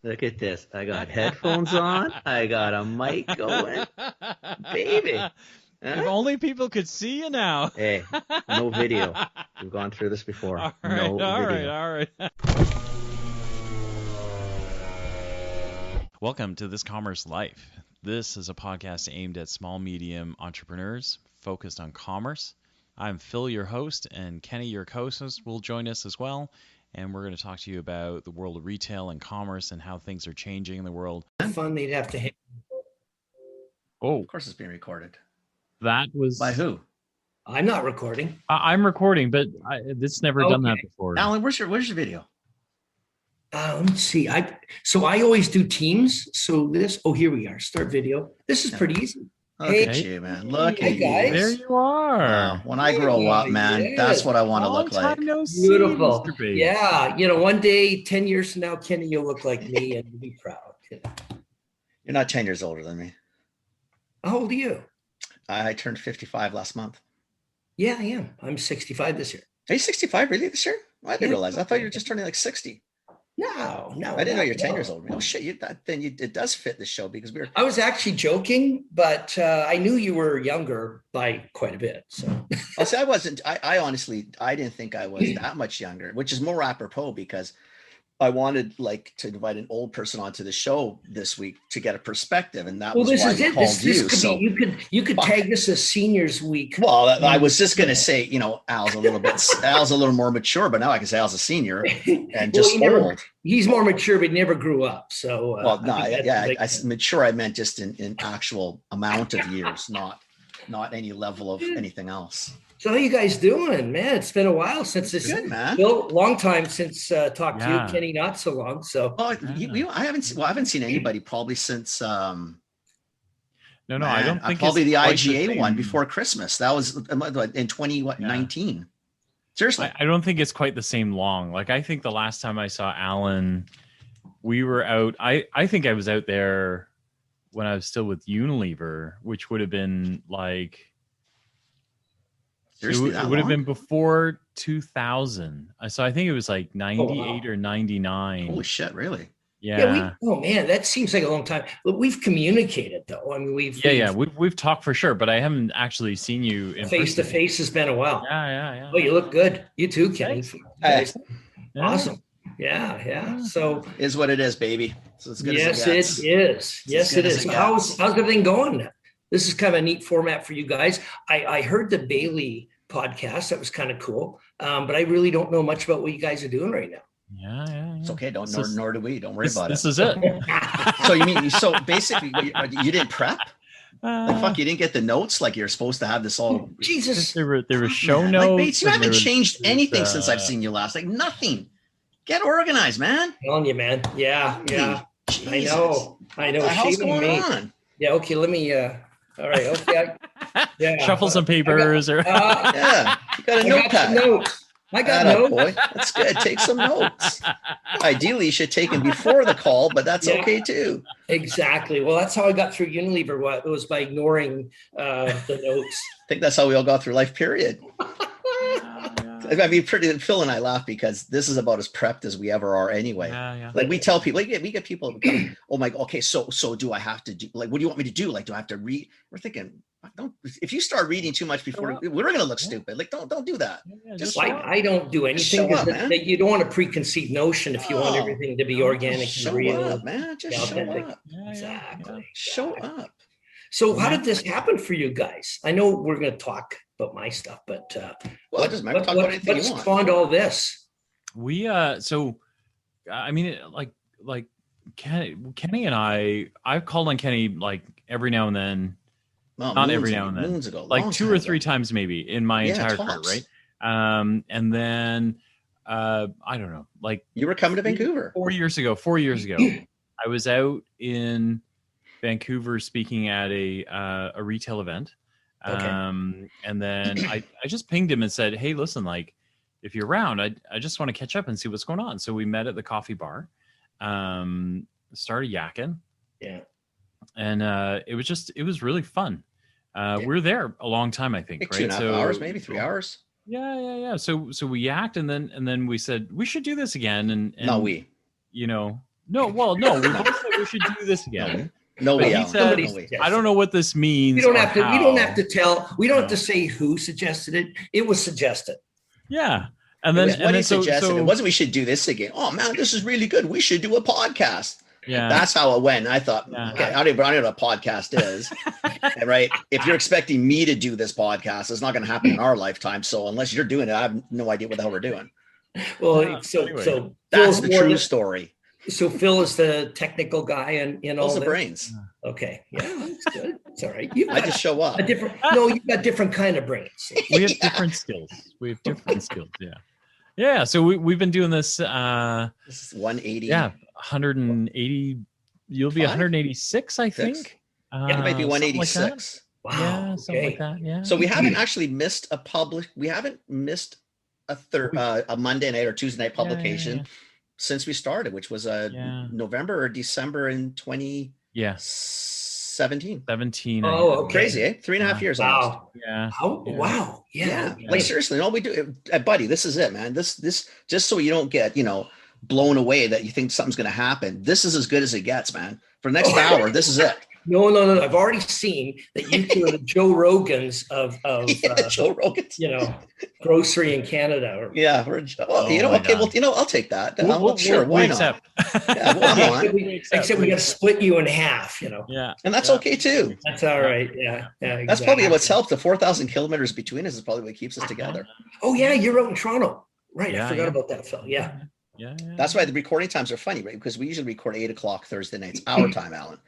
Look at this. I got headphones on. I got a mic going. Baby. If Huh? only people could see you now. Hey, no video. We've gone through this before. All No video. right. Welcome to This Commerce Life. This is a podcast aimed at small, medium entrepreneurs focused on commerce. I'm Phil, your host, and Kenny, your co-host, will join us as well. And we're going to talk to you about the world of retail and commerce and how things are changing in the world. Fun they'd have to hit. Oh, Of course it's being recorded. that was... By who? I'm not recording. I'm recording, but it's never done that before. Alan, where's your video? Let me see. I always do Teams. So here we are. Start video. This is pretty easy. Look Hey. at you, man. Look Hey, at guys. There you. you are. Wow. When I grow up, man, Yes. that's what I want to Long look like. time no see, Beautiful. Mr. Bates. Yeah. One day, 10 years from now, Kenny, you'll look like me and you'll be proud. You're not 10 years older than me. How old are you? I turned 55 last month. Yeah, I am. I'm 65 this year. Are you 65 really this year? Well, I didn't Yeah. realize. I thought you were just turning like 60. No. I didn't know you're 10 no. years old. Oh shit! It does fit the show because we're. I was actually joking, but I knew you were younger by quite a bit. So I'll say I wasn't. I honestly didn't think I was that much younger, which is more apropos because I wanted to invite an old person onto the show this week to get a perspective, and that was this why is I it. called This you. could So be, you could tag this as Seniors Week. well, I was just gonna say, Al's a little more mature, but now I can say Al's a senior and just old. He's more mature, but he never grew up. So Well, no, I mature. I meant just in actual amount of years, not any level of anything else. So how you guys doing, man? It's been a while since this. Good, man. Bill, long time since talked Yeah. to you, Kenny. Not so long. So Well, I haven't seen anybody probably since No, I don't think probably it's the quite IGA one same. before Christmas. That was in 2019. Seriously. I don't think it's quite the same long. I think the last time I saw Alan, we were out. I think I was out there when I was still with Unilever, which would have been Seriously, it would have been before 2000. So I think it was 98 or 99. Holy shit! Really? Yeah. oh man, that seems like a long time. But we've communicated though. I mean, We've talked for sure, but I haven't actually seen you in face to person. face has been a while. Yeah. Oh, you look good. You too, Kenny. Hey. Yeah. Awesome. Yeah. So Is what it is, baby. So it's good yes, as it gets. it is. Yes, good it as is. it So gets. how's everything going? This is kind of a neat format for you guys. I heard the Bailey podcast. That was kind of cool. But I really don't know much about what you guys are doing right now. Yeah. It's okay. This Nor is- do we. Don't worry about This it. is it. So basically, you didn't prep? You didn't get the notes like you're supposed to have this all. Jesus. There were show Man, notes. Bates, you and haven't there was- changed anything there's, since I've seen you last. Nothing. Get organized, man. Telling you, man. Yeah. Jesus. I know. What the hell's Shaving going me. on? Yeah. Okay. Let me. All right. Okay. Yeah. Shuffle some papers or Yeah, you got a I got some notepad. notes. I got Atta notes. boy. That's good. Take some notes. Ideally, you should take them before the call, but that's Yeah. okay too. Exactly. Well, that's how I got through Unilever. It was by ignoring the notes. I think that's how we all got through life, period. I mean, Phil and I laugh because this is about as prepped as we ever are anyway. Yeah. We tell people, we get people who come, oh my, okay, so do I have to do, what do you want me to do? Do I have to read? We're thinking, if you start reading too much before, we're going to look stupid. Don't do that. Just I don't do anything. show up, man. You don't want a preconceived notion if you want Oh. everything to be organic and Show real. up, man. Just show authentic. up. Exactly. Show up. So how did this happen for you guys? I know we're going to talk about my stuff, but Well, it doesn't matter. Talk about anything what you want. spawned all this? We Kenny and I've called on Kenny every now and then, Well, not moons every ago, now and then, moons ago, long 2 time or 3 ago. times maybe in my Yeah, entire career, tops. right? And then I don't know, You were coming to Vancouver. 4 years ago, I was out in Vancouver speaking at a retail event. Okay. And then I just pinged him and said, hey, listen, if you're around, I just want to catch up and see what's going on. So we met at the coffee bar, started yakking. Yeah. And it was really fun. We were there a long time, I think, right? 2.5 hours, maybe 3 hours. Yeah. So we yacked and then we said we should do this again. And No, we. No, well, no, we both said we should do this again. Nobody But he else. said, Somebody Nobody. suggested I don't know what this means. We don't or have to. We how. don't have to tell. We don't have No. to say who suggested it. It was suggested. Yeah. And then, What he so, suggested, it wasn't we should do this again. Oh man, this is really good. We should do a podcast. yeah. That's how it went. I thought, Yeah. okay, I don't know what a podcast is. Right? If you're expecting me to do this podcast, it's not going to happen in our lifetime. So unless you're doing it, I have no idea what the hell we're doing. Well, Yeah, so anyway. so That's Phil's the more true story. So Phil is the technical guy in all Those are this? brains. Okay, yeah, that's good. It's all right. You I just show up. a different. No, you got different kind of brains. We have different skills. We have different skills. Yeah. Yeah. So we've been doing this. This is 180. Yeah. 180. You'll be 186, I think. Yeah, it might be something like that. 186. Wow. Yeah, something okay. like that. Yeah. So we haven't actually missed we haven't missed a Monday night or Tuesday night publication yeah. since we started, which was Yeah. November or December in 2017. Yeah. 17. Oh, okay. Crazy, eh? 3.5 years almost. Wow. Yeah. Oh, Yeah. wow. Yeah. Like seriously, all we do, buddy, this is it, man. This just so you don't get, blown away that you think something's going to happen. This is as good as it gets, man. For the next hour, this is it. No. I've already seen that you two are the Joe Rogans of Joe Rogan. grocery in Canada. Or, Yeah, we're, my okay. God. Well, I'll take that. Sure, we why not? accept. Yeah, well, why not? Except we got to split you in half. Yeah. And that's Yeah. okay too. That's all right. Yeah. That's exactly. probably what's helped. The 4,000 kilometers between us is probably what keeps us together. Oh yeah, you're out in Toronto, right? Yeah, I forgot yeah. about that, Phil. Yeah. Yeah. That's why the recording times are funny, right? Because we usually record 8:00 Thursday nights, our time, Alan.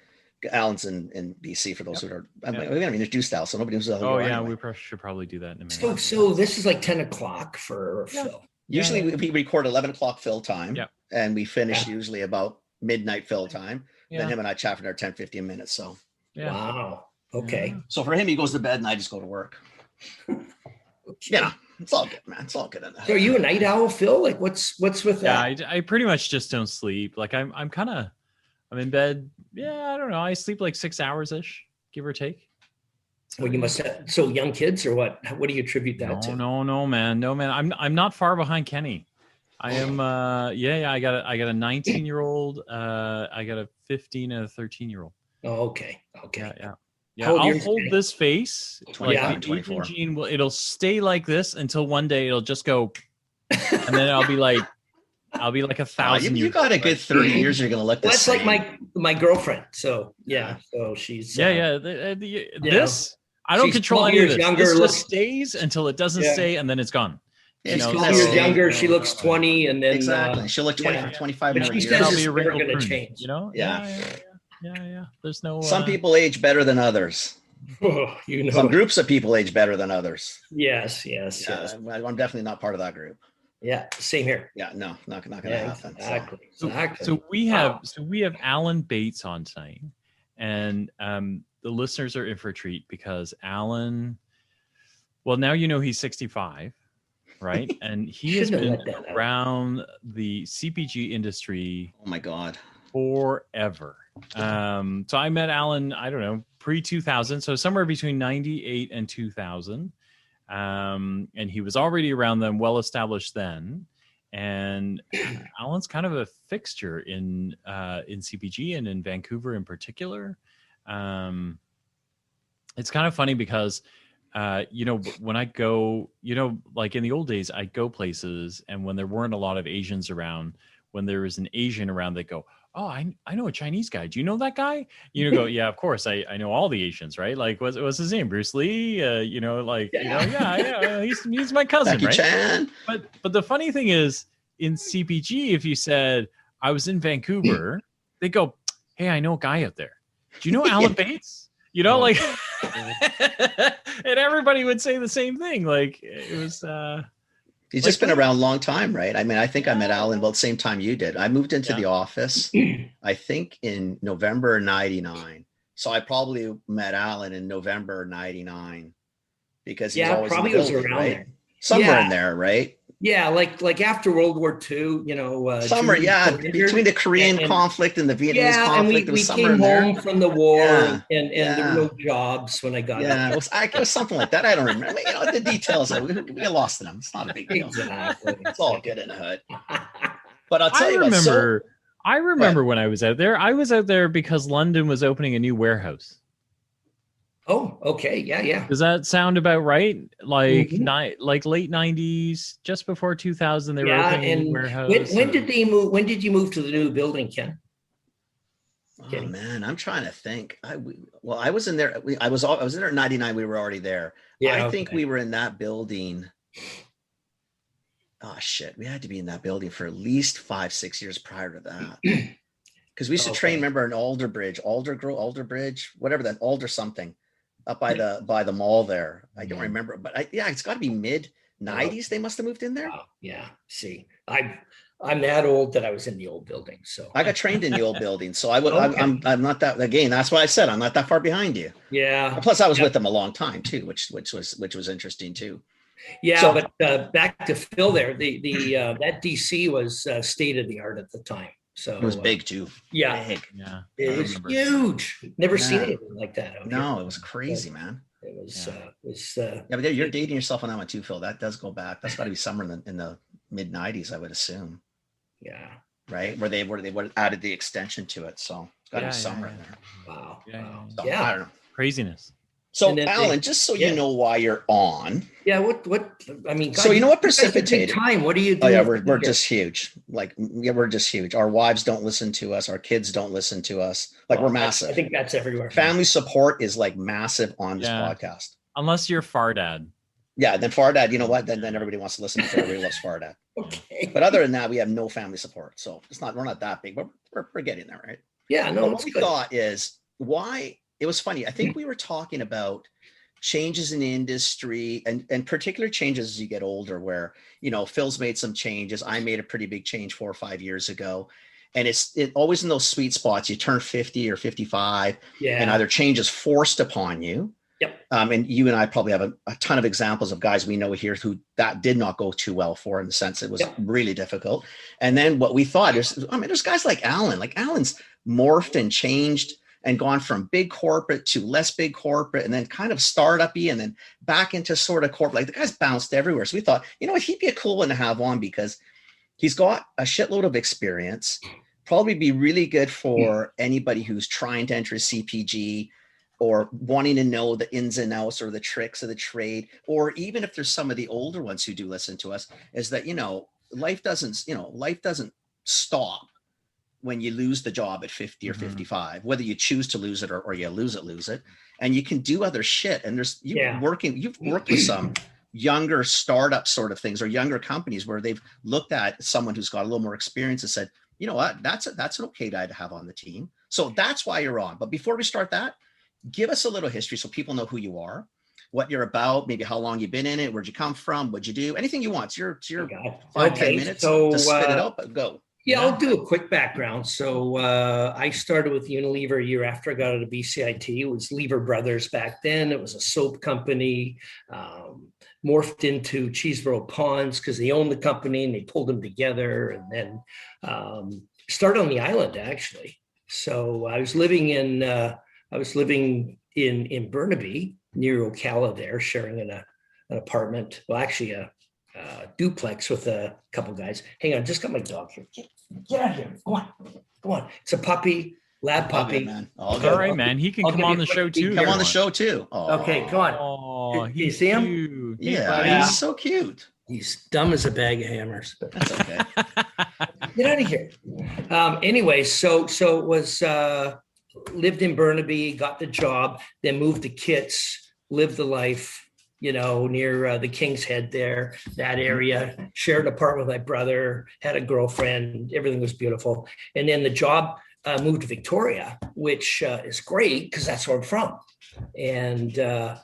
Alan's in BC for those who are. I mean, we're going to introduce Al, so nobody knows who Oh yeah, anyway. should probably do that in a minute. So this is like 10 o'clock for Yeah. Phil. Usually we record 11:00 Phil time, Yeah. and we finish usually about midnight Phil time. Yeah. Then him and I chat for another 10-15 minutes. So Yeah. Wow. Okay. for him, he goes to bed and I just go to work. Yeah, it's all good, man. It's all good. So are you a night owl, Phil? Like what's with Yeah, that? I pretty much just don't sleep. Like I'm in bed. Yeah, I don't know. I sleep like 6 hours ish, give or take. Well, you must have so young kids or what? What do you attribute that to? No, man. I'm not far behind Kenny. I am. Yeah. I got a 19-year-old. I got a 15 and a 13-year-old. Oh, okay. Yeah. How old I'll yours, hold Kenny? this face. 25, Like, 24. Gene it'll stay like this until one day it'll just go, and then I'll be like 1,000. You years got a old. good 30 years. You're going to look Well, this. that's like my girlfriend. So yeah. So she's Yeah. This I don't She's control 12 any of years this. younger, This looks- just stays until it doesn't Yeah. stay, and then it's gone. Yeah, She's You know, 12 so- years younger. She looks 20, and then Exactly. She'll look 20 yeah. for 25 But more she years. says I'll it's be a never wrinkled gonna prune, change. You know? Yeah. Yeah. There's no. Some people age better than others. Oh, you know. Some groups of people age better than others. Yes. Yeah, Yes. I'm definitely not part of that group. Yeah. Same here. Yeah, no, not going to Yeah, happen. So. exactly. Exactly. So we have Alan Bates on tonight, and the listeners are in for a treat because Alan. Well, now you know he's 65, right? And he has Shouldn't have been let that out. around the CPG industry Oh my God. forever. So I met Alan, I don't know, pre-2000, so somewhere between 98 and 2000. And he was already around them, well established then. And Alan's kind of a fixture in CPG and in Vancouver in particular. It's kind of funny because when I go, like in the old days, I'd go places, and when there weren't a lot of Asians around, when there was an Asian around, they go, "Oh, I know a Chinese guy. Do you know that guy?" Go, "Yeah, of course. I know all the Asians, right? Like, what's his name? Bruce Lee? Yeah. He's my cousin, Becky right?" Chan. But the funny thing is, in CPG, if you said I was in Vancouver, they go, "Hey, I know a guy out there. Do you know Alan Bates?" And everybody would say the same thing. Like it was. He's just been around a long time, right? I mean, I think I met Alan about the same time you did. I moved into the office, I think in November 99. So I probably met Alan in November 99 because he's always probably in the was building, around right? there. Somewhere in there, right? Yeah, like after World War II, Somewhere, Jews between the Korean and- conflict and the Vietnamese and conflict, we it was somewhere came in there. home from the war, Yeah, and yeah. there were no jobs when I got Yeah, out. it was something like that. I don't remember. The details. We lost them. It's not a big deal. Exactly. It's all good in the hood. But I'll tell I you what. remember I remember when I was out there. I was out there because London was opening a new warehouse. Oh, okay. Yeah. Does that sound about right? Like Mhm. like late 90s, just before 2000, they were Yeah. opening a new And warehouse. when did they move? When did you move to the new building, Ken? Oh Kenny? man, I'm trying to think. I was in there. I was in there in '99. We were already there. I Yeah. think Okay. we were in that building. Oh shit, we had to be in that building for at least 5-6 years prior to that. Because we used to train, Okay. remember, in Alder Bridge, whatever that Alder something, up by the mall there. I don't remember, but it's got to be mid Oh, '90s. They must have moved in there. wow. Yeah. See, I'm that old that I was in the old building. So I got trained in the old building, so okay. I'm not that, again. That's why I said I'm not that far behind you. Yeah. And plus, I was Yeah. with them a long time too, which was interesting too. Yeah. So But back to Phil there, the that DC was state of the art at the time. it was So big too. yeah, Big. Yeah, it I was remember. huge. Never seen Yeah. anything like that out here. No, it was crazy, man. It was, Yeah. Yeah, but you're dating yourself on that one too, Phil. That does go back. That's got to be somewhere in the mid '90s, I would assume, yeah. right? Where they would added the extension to it, so it's got to Yeah, be yeah, somewhere yeah. in there. Wow. Yeah, Wow. So, Yeah. I don't know. Craziness. So, And then Alan, just so yeah. you know why you're on. Yeah. What, I mean, So you know what guys are big precipitated? time. What are you Oh doing? yeah, we're just huge. Like, yeah, we're just huge. Our wives don't listen to us. Our kids don't listen to us. Like, we're I massive. think that's everywhere. Family support is like massive on this Yeah. podcast. Unless you're far dad. Yeah, then Fardad, you know what? Then everybody wants to listen to it. Everybody loves Fardad. Okay. But other than that, we have no family support. So we're not that big, but we're getting there, right? Yeah. No, But what it's we good. thought is why it was funny. I think we were talking about changes in the industry and particular changes as you get older, where, you know, Phil's made some changes. I made a pretty big change 4 or 5 years ago. And it's always in those sweet spots. You turn 50 or 55 Yeah. and either change is forced upon you. Yep. And you and I probably have a ton of examples of guys we know here who that did not go too well for, in the sense it was really difficult. And then what we thought is, I mean, there's guys like Alan. Like, Alan's morphed and changed and gone from big corporate to less big corporate, and then kind of startup-y, and then back into sort of corporate. Like, the guy's bounced everywhere. So we thought, you know what, he'd be a cool one to have on because he's got a shitload of experience, probably be really good for anybody who's trying to enter CPG or wanting to know the ins and outs or the tricks of the trade, or even if there's some of the older ones who do listen to us, is that, you know, life doesn't stop when you lose the job at 50 or 55, whether you choose to lose it or you lose it. And you can do other shit. And you've worked with some younger startup sort of things or younger companies where they've looked at someone who's got a little more experience and said, you know what, that's an okay guy to have on the team. So that's why you're on. But before we start that, give us a little history so people know who you are, what you're about, maybe how long you've been in it, where'd you come from, what'd you do, anything you want. It's your 5-10 minutes to spit it out, but go. Yeah, I'll do a quick background. So I started with Unilever a year after I got out of BCIT. It was Lever Brothers back then. It was a soap company, morphed into Cheeseboro Ponds because they owned the company and they pulled them together, and then started on the island, actually. So I was living in Burnaby near Ocala there, sharing an apartment. Well, actually a duplex with a couple guys. Hang on, just got my dog here. Get out of here. Go on. It's a puppy, lab puppy. Good, man. All right, man. He can come on the show too. Come on the show too. Okay, come on. Oh, Do you see him? cute. Yeah, he's so cute. He's dumb as a bag of hammers, but That's okay. get out of here. Anyway, so it was lived in Burnaby, got the job, then moved to Kitts, lived the life, you know, near the King's Head there, that area, shared an apartment with my brother, had a girlfriend, everything was beautiful. And then the job moved to Victoria, which is great because that's where I'm from. And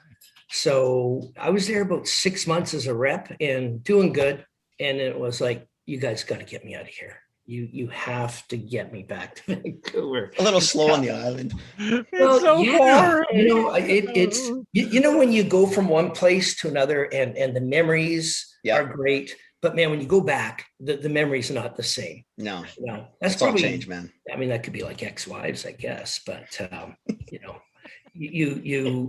so I was there about 6 months as a rep and doing good. And it was like, you guys got to get me out of here. You have to get me back to Vancouver. A little slow on the island. It's so far. You know, it's you know, when you go from one place to another and the memories are great, but man, when you go back, the memories are not the same. No, that's it's probably all change, man. I mean, that could be like ex-wives, I guess, but you know, you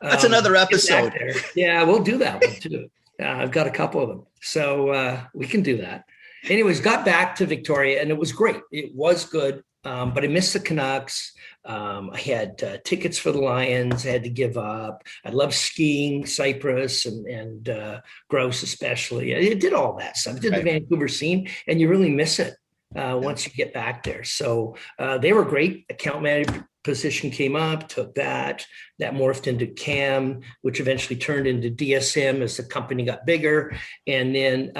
That's another episode. Yeah, we'll do that one too. I've got a couple of them, so we can do that. anyways, got back to Victoria, and it was great. It was good, but I missed the Canucks. I had tickets for the Lions. I had to give up. I love skiing, Cyprus and grouse especially. I did all that stuff. I did the Vancouver scene, and you really miss it once you get back there. So they were great. Account manager position came up, took that morphed into CAM, which eventually turned into DSM as the company got bigger. And then,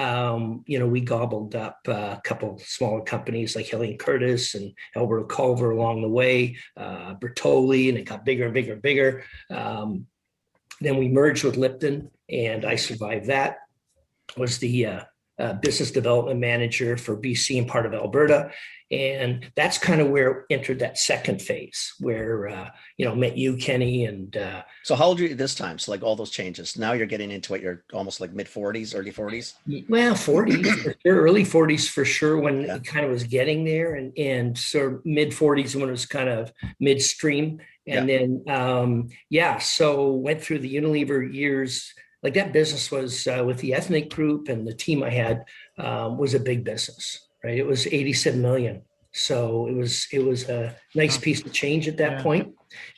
we gobbled up a couple smaller companies like Helene Curtis and Alberta Culver along the way, Bertoli, and it got bigger and bigger and bigger. Then we merged with Lipton, and I survived that. Was the business development manager for BC and part of Alberta. And that's kind of where it entered that second phase where, met you, Kenny. And so how old are you this time? So like all those changes, now you're getting into it. You're almost like mid 40s, early 40s. Well, 40s, for sure, early 40s for sure, when it kind of was getting there, and sort of mid 40s when it was kind of midstream. And then, so went through the Unilever years. Like that business was with the ethnic group, and the team I had was a big business. Right, it was 87 million, so it was a nice piece of change at that point.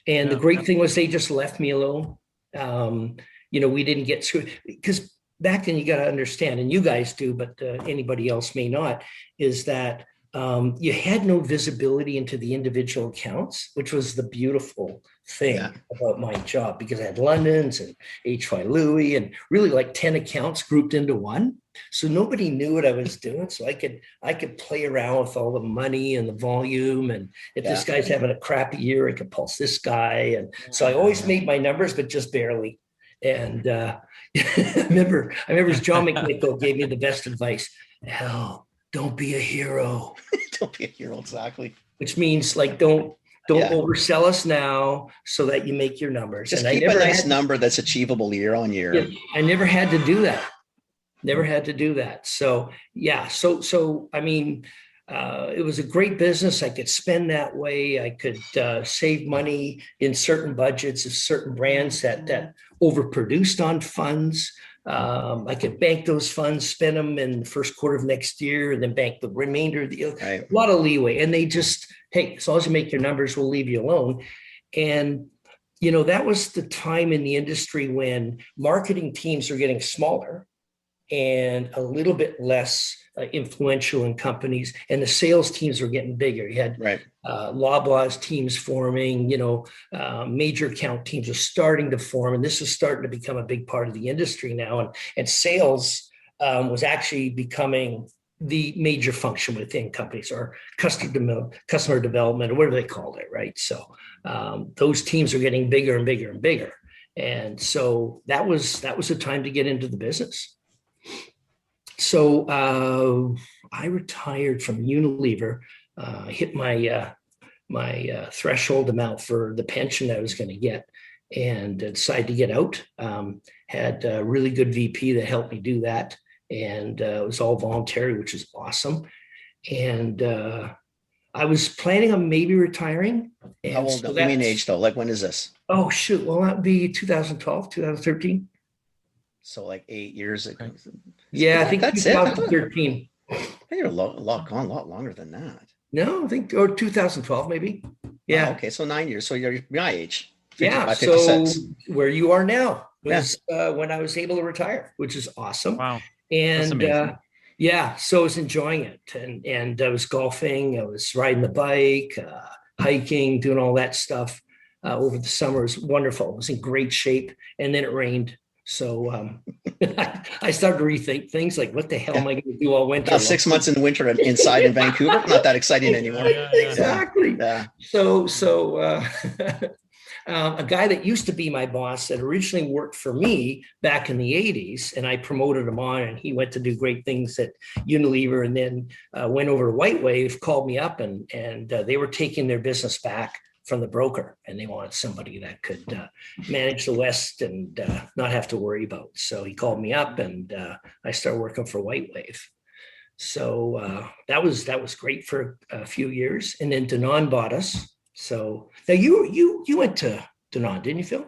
And the great thing was they just left me alone. We didn't get through, because back then you got to understand, and you guys do, but anybody else may not, is that you had no visibility into the individual accounts, which was the beautiful thing about my job, because I had London's and HY Louis and really like 10 accounts grouped into one. So nobody knew what I was doing. So I could play around with all the money and the volume. And if this guy's having a crappy year, I could pulse this guy. And so I always made my numbers, but just barely. And I remember John McNichol gave me the best advice. Hell, don't be a hero. Don't be a hero, exactly. Which means like don't oversell us now so that you make your numbers. Just and keep a nice number that's achievable year on year. Yeah, I never had to do that. So I mean, it was a great business. I could spend that way. I could save money in certain budgets of certain brands that overproduced on funds. I could bank those funds, spend them in the first quarter of next year, and then bank the remainder of the year. Right. A lot of leeway. And they just, hey, as long as you make your numbers, we'll leave you alone. And, that was the time in the industry when marketing teams are getting smaller and a little bit less influential in companies, and the sales teams were getting bigger. You had Loblaws teams forming, major account teams are starting to form, and this is starting to become a big part of the industry now. And sales was actually becoming the major function within companies, or customer development, or whatever they called it, right? So those teams are getting bigger and bigger and bigger, and so that was the time to get into the business. So I retired from Unilever, hit my threshold amount for the pension I was going to get, and decided to get out. Had a really good VP that helped me do that, and it was all voluntary, which is awesome. And I was planning on maybe retiring. How old? So I mean age though. Like when is this? Oh shoot! Well, that'd be 2012, 2013. So like 8 years ago. Yeah, I think that's 2013. You're a lot gone, a lot longer than that. No, I think, or 2012 maybe. Yeah. Oh, okay, so 9 years. So you're my age. 55, so 56. Where you are now was when I was able to retire, which is awesome. Wow. And so I was enjoying it, and I was golfing, I was riding the bike, hiking, doing all that stuff over the summer. It was wonderful. I was in great shape, and then it rained. So I started to rethink things like, what the hell am I going to do all winter? Now 6 months in the winter inside in Vancouver, not that exciting anymore. Exactly. Yeah. So a guy that used to be my boss that originally worked for me back in the 80s, and I promoted him on, and he went to do great things at Unilever, and then went over to White Wave, called me up, and they were taking their business back from the broker, and they wanted somebody that could manage the West and not have to worry about. So he called me up, and I started working for White Wave. So that was great for a few years, and then Danone bought us. So now you went to Danone, didn't you, Phil?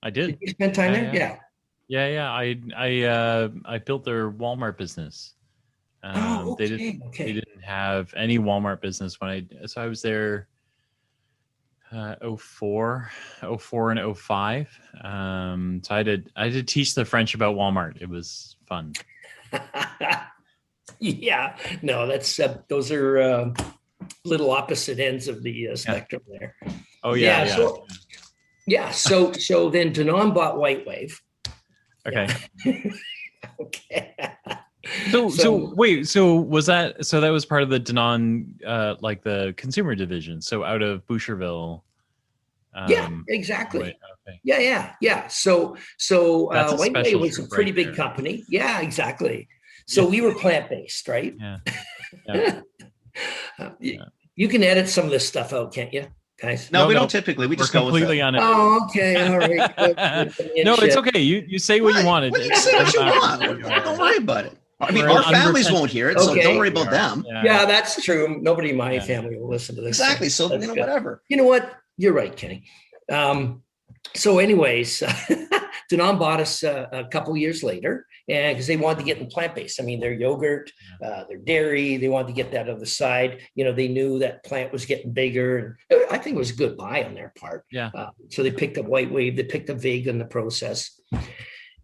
I did. Did you spend time there? Yeah. I built their Walmart business. They didn't have any Walmart business so I was there 04 and 05. So I did teach the French about Walmart. It was fun. Yeah, no, that's those are little opposite ends of the spectrum there. Oh yeah. So then Danone bought White Wave. Okay. Yeah. Okay. So wait, so that was part of the Danone, like the consumer division. So out of Boucherville. Yeah, exactly. Okay. Yeah. So White Wave was a pretty big company. Yeah, exactly. So we were plant-based, right? Yeah. You can edit some of this stuff out, can't you, guys? No, we don't typically. We just go completely on it. Oh, okay. All right. No, it's okay. You say what you wanted. You say what you want. Don't worry about it. I mean, our families won't hear it, so don't worry about them. Yeah, that's true. Nobody in my family will listen to this. Exactly. So, whatever. You know what? You're right, Kenny. So anyways, Danone bought us a couple years later, and because they wanted to get in plant-based. I mean, their yogurt, their dairy, they wanted to get that on the side. You know, they knew that plant was getting bigger, and I think it was a good buy on their part. Yeah. So they picked up White Wave, they picked up Vega in the process.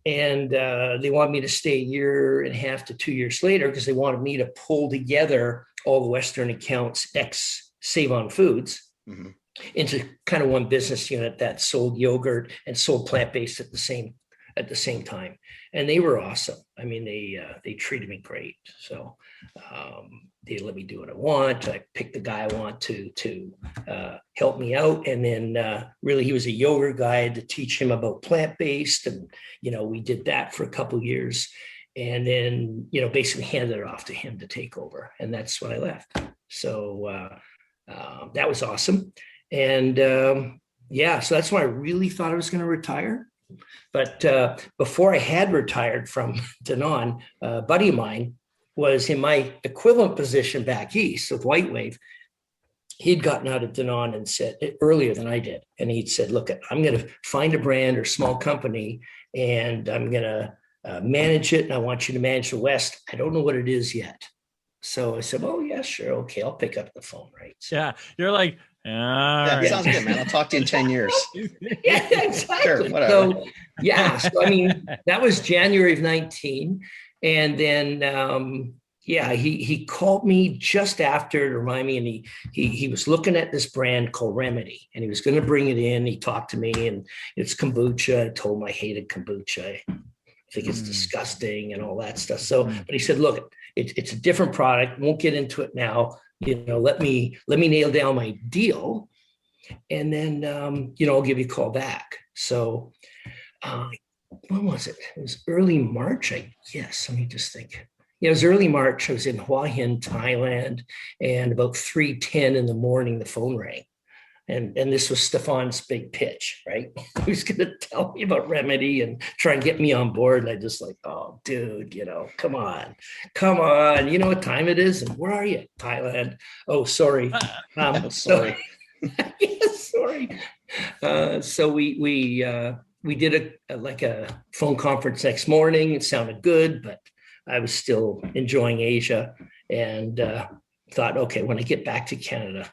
And they wanted me to stay a year and a half to 2 years later because they wanted me to pull together all the Western accounts ex Save On Foods into kind of one business unit that sold yogurt and sold plant-based at the same time. And they were awesome. I mean, they treated me great. So they let me do what I want. I picked the guy I want to help me out. And then really he was a yogurt guy. I had to teach him about plant-based. And, you know, we did that for a couple of years. And then, you know, basically handed it off to him to take over. And that's when I left. So that was awesome. And so that's when I really thought I was going to retire. But before I had retired from Danone, a buddy of mine was in my equivalent position back east with White Wave. He'd gotten out of Danone and said earlier than I did. And he'd said, look, I'm going to find a brand or small company and I'm going to manage it. And I want you to manage the West. I don't know what it is yet. So I said, oh, yeah, sure. Okay, I'll pick up the phone, right? So, yeah, you're like, right. Sounds good, man. I'll talk to you in 10 years. Yeah, exactly. Sure, whatever. So I mean, that was January of 19. And then, he called me just after to remind me, and he was looking at this brand called Remedy, and he was going to bring it in. He talked to me, and it's kombucha. I told him I hated kombucha. I think it's disgusting and all that stuff. So, but he said, look, it's a different product. Won't get into it now. You know, let me nail down my deal, and then I'll give you a call back. So, when was it? It was early March, I guess. Let me just think. Yeah, it was early March. I was in Hua Hin, Thailand, and about 3:10 in the morning, the phone rang. And this was Stefan's big pitch, right? He was going to tell me about Remedy and try and get me on board. And I just like, oh, dude, come on. You know what time it is? And where are you? Thailand. Oh, sorry. Sorry. Yeah, sorry. So we did a phone conference next morning. It sounded good, but I was still enjoying Asia and thought, okay, when I get back to Canada,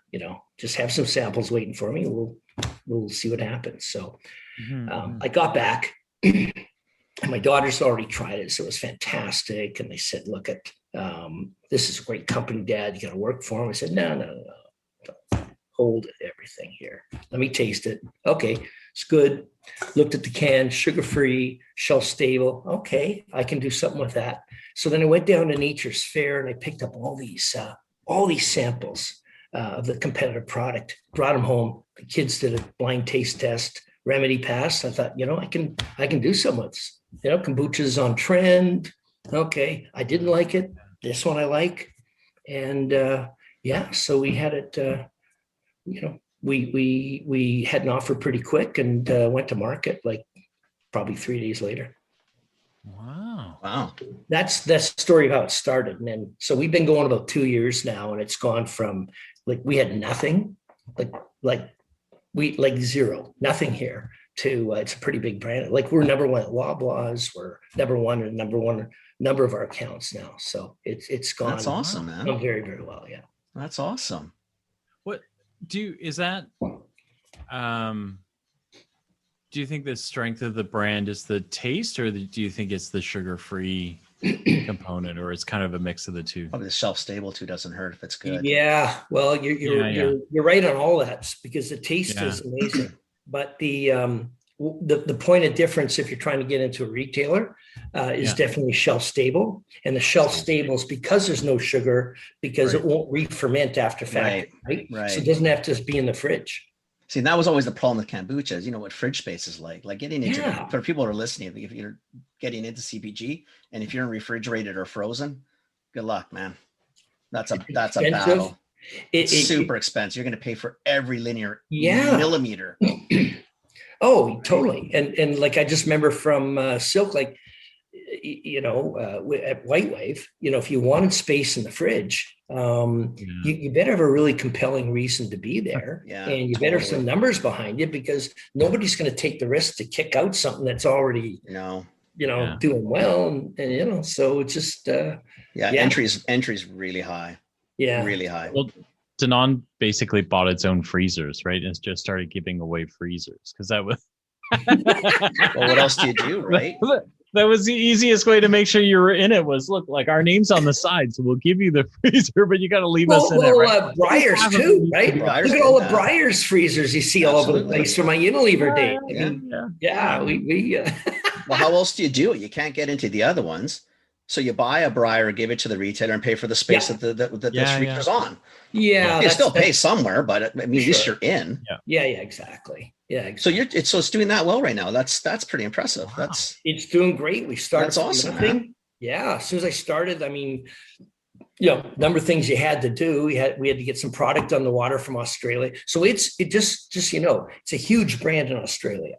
just have some samples waiting for me. We'll see what happens. So I got back and my daughters already tried it. So it was fantastic. And they said, look, this is a great company, Dad. You got to work for them. I said, no. Hold everything here. Let me taste it. Okay, it's good. Looked at the can, sugar-free, shelf-stable. Okay, I can do something with that. So then I went down to Nature's Fair and I picked up all these samples of the competitive product, brought them home. The kids did a blind taste test. Remedy passed. I thought, I can do something with this. Kombucha's on trend. Okay, I didn't like it. This one I like. And so we had it. We had an offer pretty quick and went to market like probably 3 days later. Wow. That's the story of how it started. And then, so we've been going about 2 years now, and it's gone from we had nothing, zero, nothing here to it's a pretty big brand. We're number one at Loblaws. We're number one number of our accounts now. So it's gone. That's awesome, man. Gone very, very well. Yeah. That's awesome. Do you think the strength of the brand is the taste, or do you think it's the sugar-free component, or it's kind of a mix of the two? Probably the shelf stable too doesn't hurt if it's good. Yeah. Well, you're right on all that, because the taste is amazing. But the point of difference, if you're trying to get into a retailer, is definitely shelf stable. And the shelf stable is because there's no sugar, because it won't re-ferment after factory, right? So it doesn't have to be in the fridge. See, that was always the problem with kombuchas. You know what fridge space is like getting into, for people who are listening, if you're getting into CPG and if you're in refrigerated or frozen, good luck, man. That's a battle. It's super expensive. You're going to pay for every linear millimeter. Oh, totally. And like, I just remember from Silk, like, at White Wave, if you wanted space in the fridge, you better have a really compelling reason to be there. And you better have some numbers behind you, because nobody's going to take the risk to kick out something that's already, doing well. And so it's just, entry's really high. Yeah. Really high. Well, Danone basically bought its own freezers, right? And it's just started giving away freezers, because that was. Well, what else do you do, right? That was the easiest way to make sure you were in it. Was, look, like, our name's on the side, so we'll give you the freezer, but you got to leave us in it, right? Breyers too, right? Look at all the Breyers freezers you see all over the place from my Unilever day. We. Well, how else do you do it? You can't get into the other ones. So you buy a Breyer, give it to the retailer, and pay for the space that the freezer's on. Yeah, you still pay somewhere, but at least you're in. Yeah, exactly. Yeah. Exactly. So it's doing that well right now. That's pretty impressive. Wow. It's doing great. We started. That's awesome. Man. Yeah. As soon as I started, number of things you had to do. We had to get some product on the water from Australia. So it's a huge brand in Australia.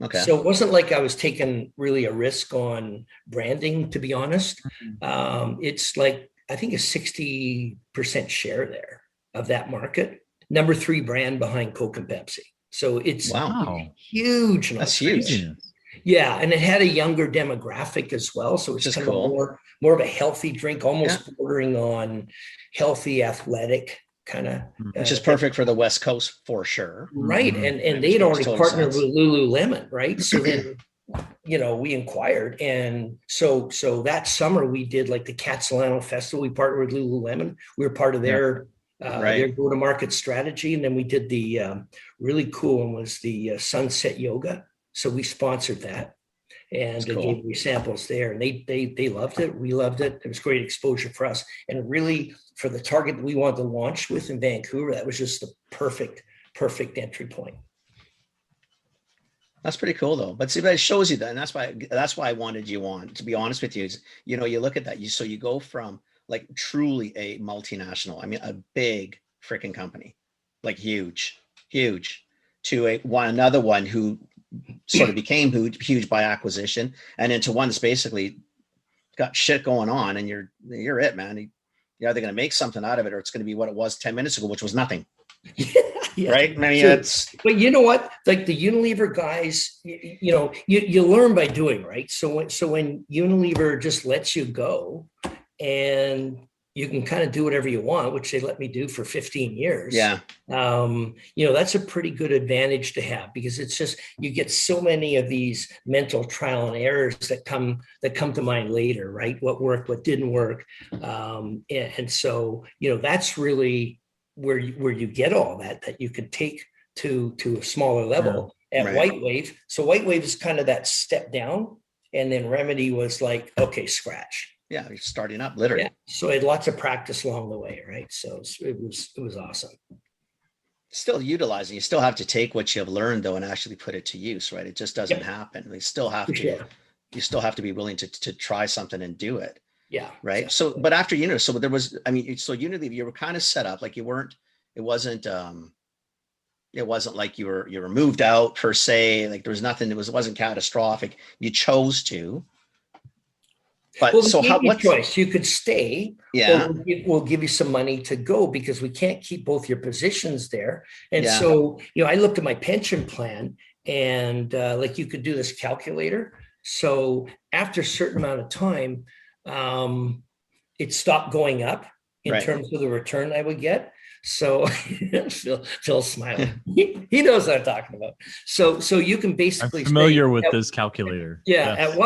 Okay. So it wasn't like I was taking really a risk on branding, to be honest. It's like, I think, a 60% share there of that market. Number 3 brand behind Coke and Pepsi. So it's huge. That's huge. Yeah. And it had a younger demographic as well. So it's just kind of more of a healthy drink, almost bordering on healthy, athletic kind of. Which is perfect for the West Coast for sure. Right. And they'd already partnered with Lululemon, right? So then, we inquired. And so that summer we did like the Catalano Festival. We partnered with Lululemon. We were part of their go-to-market strategy. And then we did the really cool one was the Sunset Yoga. So we sponsored that, and they gave me samples there, and they loved it. We loved it. It was great exposure for us, and really for the target that we wanted to launch with in Vancouver, that was just the perfect entry point. That's pretty cool though. But see, that shows you that, and that's why I wanted you on. To be honest with you, is you look at that, you go from like truly a multinational, a big freaking company, like huge, to another one who sort of became huge by acquisition, and into one that's basically got shit going on, and you're it, man. You're either going to make something out of it, or it's going to be what it was 10 minutes ago, which was nothing. Right? But you know what? Like the Unilever guys, you learn by doing, right? So when Unilever just lets you go, and you can kind of do whatever you want, which they let me do for 15 years. Yeah. That's a pretty good advantage to have, because it's just, you get so many of these mental trial and errors that come to mind later, right? What worked, what didn't work. And so, that's really where you get all that you could take to a smaller level at White Wave. So White Wave is kind of that step down. And then Remedy was like, okay, scratch. Yeah, you're starting up literally. Yeah. So I had lots of practice along the way, right? So it was awesome. Still utilizing, you still have to take what you have learned though and actually put it to use, right? It just doesn't happen. You still have you still have to be willing to try something and do it. Yeah. Right. So, but after so there was, so Unilever, you were kind of set up like it wasn't like you were moved out per se. Like there was nothing. It wasn't catastrophic. You chose to. But what choice? You could stay. Yeah. Or we'll give you some money to go, because we can't keep both your positions there. And so, I looked at my pension plan, and like you could do this calculator. So after a certain amount of time, it stopped going up in Right. terms of the return I would get. So Phil's smiling. He knows what I'm talking about. So you can I'm basically familiar say, with this calculator. yeah. Yes.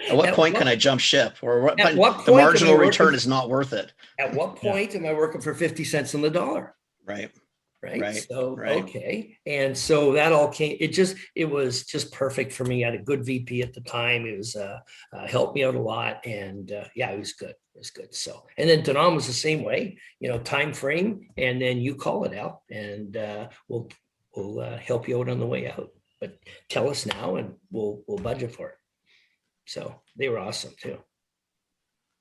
At what point can I jump ship, or what, at what the point am I marginal return working- is not worth it? At what point am I working for 50 cents on the dollar? Right. Right. Right, So, right. okay. And so that all came, it was just perfect for me. I had a good VP at the time. It was, helped me out a lot. And yeah, it was good. It was good. So, and then Denom was the same way, time frame, and then you call it out, and we'll help you out on the way out. But tell us now, and we'll budget for it. So they were awesome too.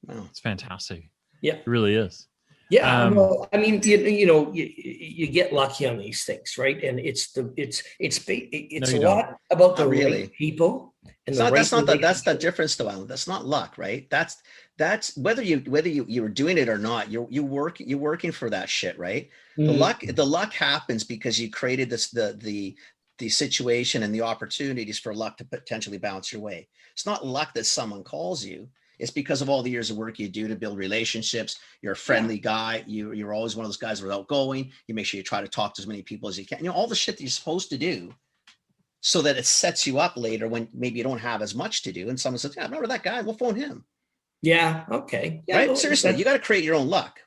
Wow. It's fantastic. Yeah. It really is. Yeah, well, I mean, you get lucky on these things, right? And it's No, a you lot about the Not really. right people and It's the not, right. that's the relationship. difference though, Alan. That's not luck, right? That's whether you were doing it or not, you're working for that shit, right? Mm. The luck happens because you created the situation and the opportunities for luck to potentially bounce your way. It's not luck that someone calls you. It's because of all the years of work you do to build relationships. You're a friendly guy. You're always one of those guys who are outgoing. You make sure you try to talk to as many people as you can. All the shit that you're supposed to do, so that it sets you up later when maybe you don't have as much to do. And someone says, "Yeah, I remember that guy. We'll phone him." Yeah. Okay. Yeah, Right? Seriously, you got to create your own luck.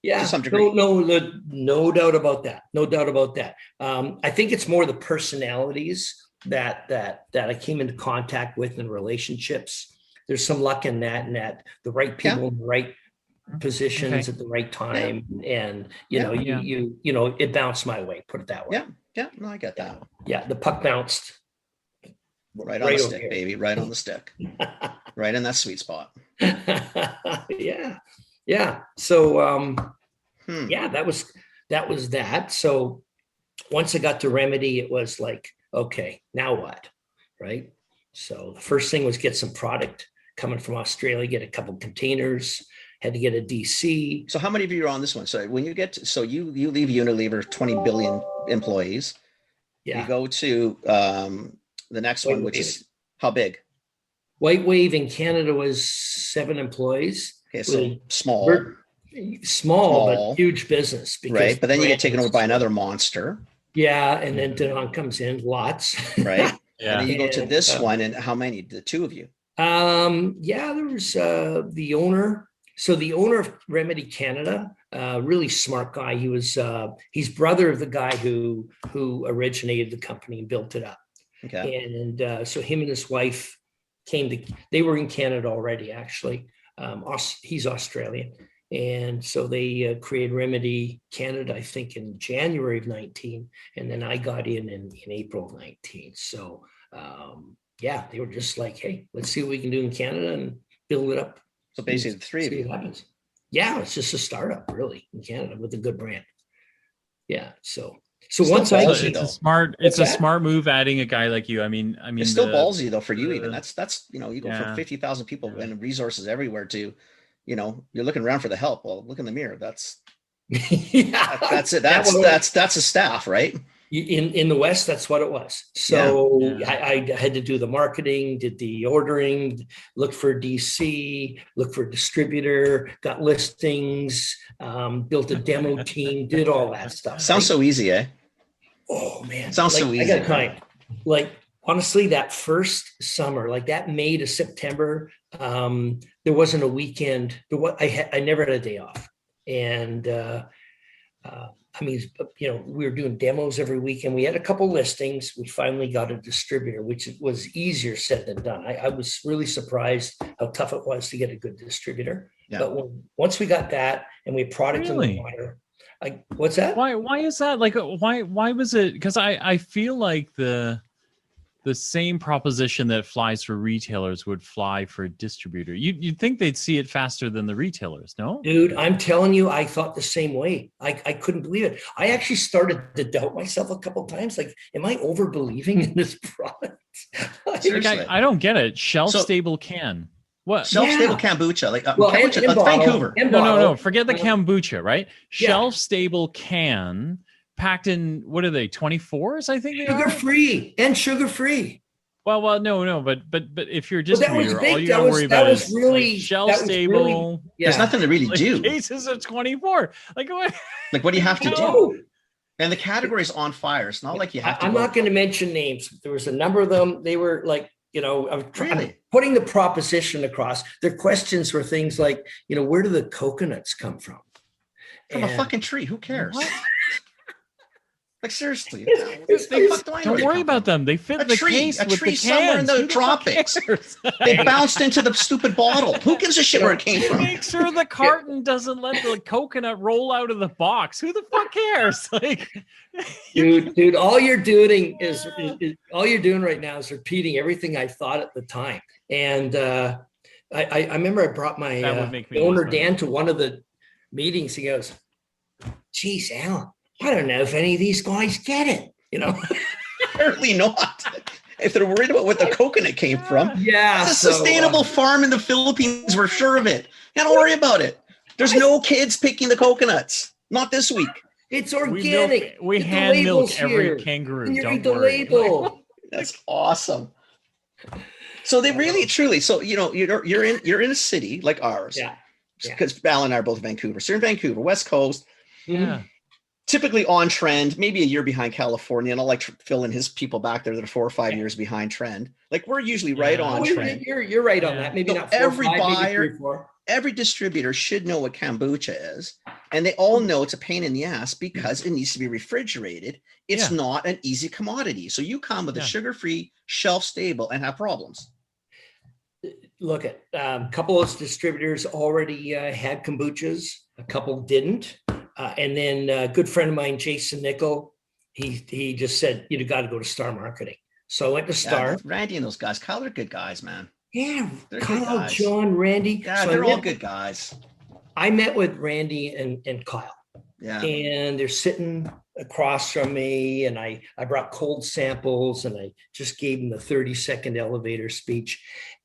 Yeah. To some degree. No doubt about that. No doubt about that. I think it's more the personalities that I came into contact with in relationships. There's some luck in that, and that the right people in the right positions at the right time, and it bounced my way. Put it that way. Yeah. No, I get that. Yeah, the puck bounced Right on the stick, baby. Right on the stick. Right in that sweet spot. Yeah. So yeah, that was that. So once I got to Remedy, it was like, okay, now what? Right. So the first thing was get some product coming from Australia, get a couple containers, had to get a DC. So how many of you are on this one? So when you get you leave Unilever, 20 billion employees. Yeah. You go to the next one, which is how big? White Wave in Canada was 7 employees. Okay, so small, but huge business. Right, but then you get taken over by another monster. Yeah, and then Denon comes in, lots. Right. Yeah. And then you go to this one, and how many? The 2 of you. Yeah, there was the owner. So the owner of Remedy Canada, really smart guy. He was he's brother of the guy who originated the company and built it up. Okay. And so him and his wife they were in Canada already, actually. He's Australian. And so they created Remedy Canada, I think, in January of 19. And then I got in April of 19. So yeah, they were just like, hey, let's see what we can do in Canada and build it up. So basically the 3 of you. Happens. Yeah, it's just a startup really in Canada with a good brand. Yeah. So once it's a smart move adding a guy like you. I mean, it's still ballsy though for you even. That's you go from 50,000 people and resources everywhere to, you're looking around for the help. Well, look in the mirror. That's that's it. That's a staff, right? In the West, that's what it was. So I had to do the marketing, did the ordering, look for DC, look for a distributor, got listings, built a demo team, did all that stuff. Sounds so easy, eh? Oh man, sounds so easy. I got kind. Like honestly, that first summer, like that May to September, there wasn't a weekend. I never had a day off, and I mean, we were doing demos every week, and we had a couple listings. We finally got a distributor, which was easier said than done. I was really surprised how tough it was to get a good distributor. Yeah. But once we got that, and we had product in the water. What's that? Why is that? Like, why was it? Because I feel like the same proposition that flies for retailers would fly for a distributor. You'd think they'd see it faster than the retailers, no? Dude, I'm telling you, I thought the same way. I couldn't believe it. I actually started to doubt myself a couple of times. Like, am I over believing in this product? I don't get it. Shelf-stable can. What? Shelf-stable kombucha. Like kombucha, Vancouver. No. Forget the kombucha, right? Shelf-stable can packed in, what are they, 24s, I think they are? Sugar-free. No, but if you're a But that was distributor, big. all you That gotta was- worry that about was is really- like shelf that was really- stable. There's nothing to really like do. cases of 24. Like what? Like, what do you have to do? No. And the category's on fire. It's not like you have to I'm go. not going to mention names. There was a number of them. They were like, I'm Really? putting the proposition across. Their questions were things like, where do the coconuts come from? From a And- fucking tree. Who cares? What? Like, seriously. Don't worry about them. They fit A the tree, case a with tree the somewhere in cans. the Who fuck tropics. cares? They bounced into the stupid bottle. Who gives a shit where it came from? Make sure the carton doesn't let the coconut roll out of the box. Who the fuck cares? Like, dude, all you're doing is all you're doing right now is repeating everything I thought at the time. And I remember I brought my That would make me owner lose my Dan to one of the meetings. He goes, "Geez, Alan, I don't know if any of these guys get it." Apparently not. If they're worried about what the coconut came from, Yeah, it's a sustainable farm in the Philippines. We're sure of it. Don't worry about it. There's no kids picking the coconuts. Not this week. It's organic. We Get the hand milk labels every here. kangaroo. And you Don't read the worry. label. That's awesome. So they really, truly. So you're in a city like ours. Yeah. Because Val and I are both Vancouver. So you're in Vancouver, West Coast. Yeah. Typically on trend, maybe a year behind California, and I'll like fill in his people back there that are 4 or 5 years behind trend. Like, we're usually right on trend. You're right on Yeah. that. Maybe So not 4 every or 5, maybe buyer- 3 or 4. Every distributor should know what kombucha is, and they all know it's a pain in the ass because it needs to be refrigerated. It's Yeah. not an easy commodity. So you come with a Yeah. sugar-free, shelf-stable, and have problems. Look at a couple of distributors already had kombuchas. A couple didn't. And then a good friend of mine, Jason Nickel, he just said, you got to go to Star Marketing. So I went to Star. Yeah, Randy and those guys, Kyle, they're good guys, man. Yeah, They're good Kyle, guys. John, Randy. Yeah, So they're all good guys. I met with Randy and Kyle. Yeah. And they're sitting across from me, and I brought cold samples, and I just gave them the 30-second elevator speech,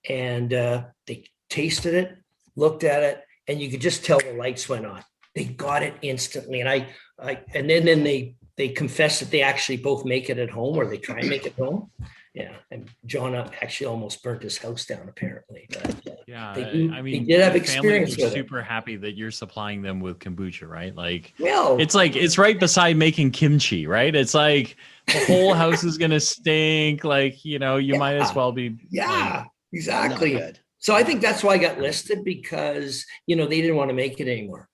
and they tasted it, looked at it, and you could just tell the lights went on. They got it instantly, and and then they confess that they actually both make it at home, or they try and make it at home. Yeah, and John actually almost burnt his house down, apparently. But Yeah, they did have the experience families are with it. super happy that you're supplying them with kombucha, right? Like, well, it's right beside making kimchi, right? It's like the whole house is gonna stink. Like, you might as well be. yeah, Not exactly. good. So I think that's why I got listed, because they didn't want to make it anymore.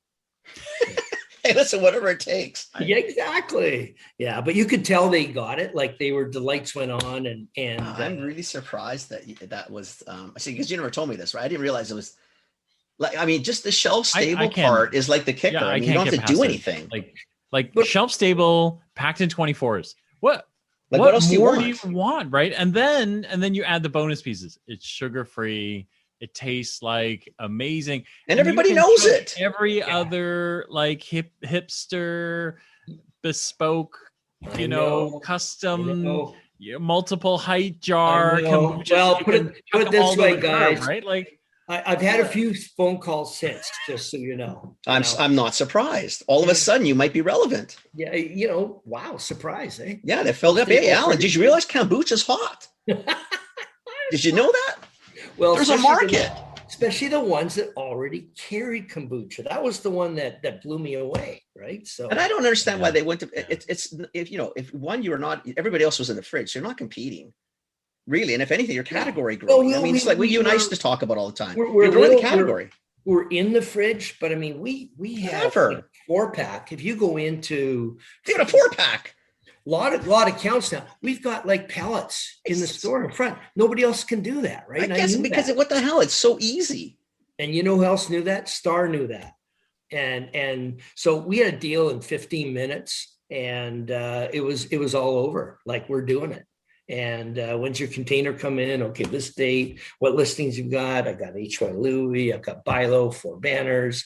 Hey, listen, whatever it takes. Yeah, exactly. Yeah, but you could tell they got it. Like the lights went on, and I'm really surprised that was. See, because you never told me this, right? I didn't realize it was. Like, I mean, just the shelf stable part is like the kicker. Yeah, I mean, you can't don't have get to do past it. anything. Like But- shelf stable, packed in 24s. What What else more do do you you want, right? And then you add the bonus pieces. It's sugar free. It tastes like amazing, And you everybody can knows put it. Every other like hipster, bespoke, I know, custom, multiple height jar. I know. kombuchas, Well, you put it- can put chuck it them this all to way, the curb, guys. right? Like, I've had a few phone calls since, just so you know. I'm not surprised. All of a sudden, you might be relevant. Yeah, wow, surprise, eh? Yeah, they filled up. Hey, Alan, did you realize kombucha's hot? Did you know that? Well, There's a market. Especially the ones that already carried kombucha. That was the one that blew me away, right? So, And I don't understand why they went to it's if one, you're not, everybody else was in the fridge, so you're not competing. Really, and if anything, your category growing. Well, I mean, it's like what you and I used to talk about all the time. we're You're growing the little- category. we're in the fridge, but I mean, we have Never. a 4-pack. If you go into They got a 4-pack. lot of counts now, we've got like pallets in the store in front. Nobody else can do that, right? I And guess knew because that. what the hell? It's so easy. And you know who else knew that? Star knew that. And so we had a deal in 15 minutes, and it was all over. Like, we're doing it. And when's your container come in? Okay, this date. What listings you got? I got HY Louis. I've got Bilo, 4 banners.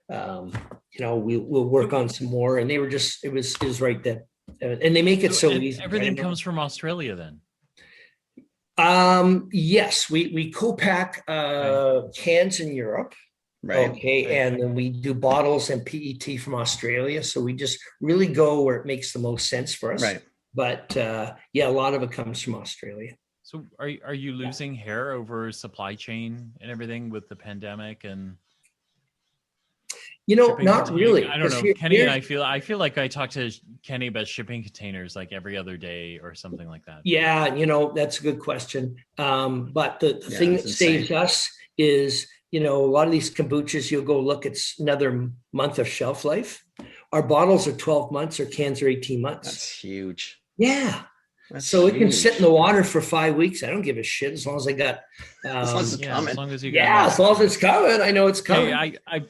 We'll work on some more. And they were just, it was right then. And they make it so and easy. everything right? comes from Australia then. Yes, we co-pack cans in Europe. Right. Okay, and then we do bottles and PET from Australia. So we just really go where it makes the most sense for us. Right. But a lot of it comes from Australia. So are you losing hair over supply chain and everything with the pandemic and shipping not really. I don't 'Cause know. Kenny and I feel like I talk to Kenny about shipping containers like every other day or something like that. Yeah, that's a good question. But the thing that it's saves insane. us is, a lot of these kombuchas, you'll go look, it's another month of shelf life. Our bottles are 12 months, or cans are 18 months. That's huge. Yeah. That's So it can sit in huge. the water for 5 weeks. I don't give a shit as long as I got. As long as it's coming. As long as you got Yeah, as long as it's coming. I know it's coming. Hey, I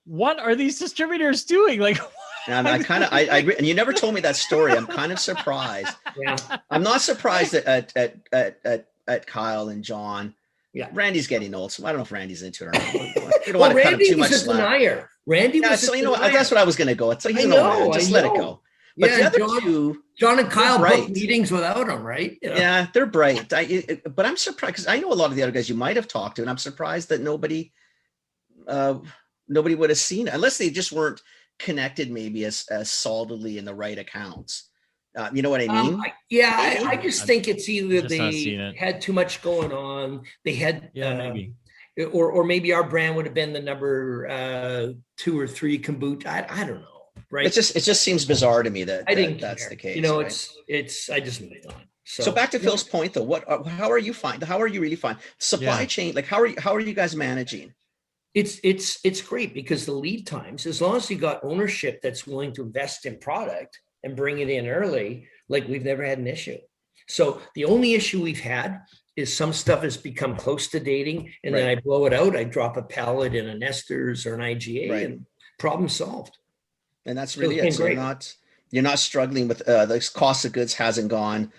what are these distributors doing? Like, And I agree. And you never told me that story. I'm kind of surprised. Yeah. I'm not surprised at Kyle and John. Yeah. Randy's getting old, so I don't know if Randy's into it or not. We don't Well, want to cut him Randy too much was a slack. denier. Randy Yeah, was so a you know what? denier. That's what I was going to go. So he's I an old know, man. Just I let it know. go. But Yeah, the other two, John and Kyle bright. booked meetings without him, right? Yeah, they're bright. But I'm surprised because I know a lot of the other guys you might have talked to, and I'm surprised that nobody would have seen it unless they just weren't connected maybe as solidly in the right accounts. You know what I mean? I just think it's either just not seen they it. had too much going on. They had, maybe. or maybe our brand would have been the number 2 or 3 kombucha. I don't know. Right. It just seems bizarre to me that that's care. the case. It's I just moved on. So back to Phil's point though, how are you really fine? Supply chain, like how are you guys managing? It's great because the lead times, as long as you got ownership that's willing to invest in product and bring it in early, like we've never had an issue. So the only issue we've had is some stuff has become close to dating, and then I blow it out. I drop a pallet in a Nestor's or an IGA, and problem solved. And that's really it. So you're not struggling with the cost of goods hasn't gone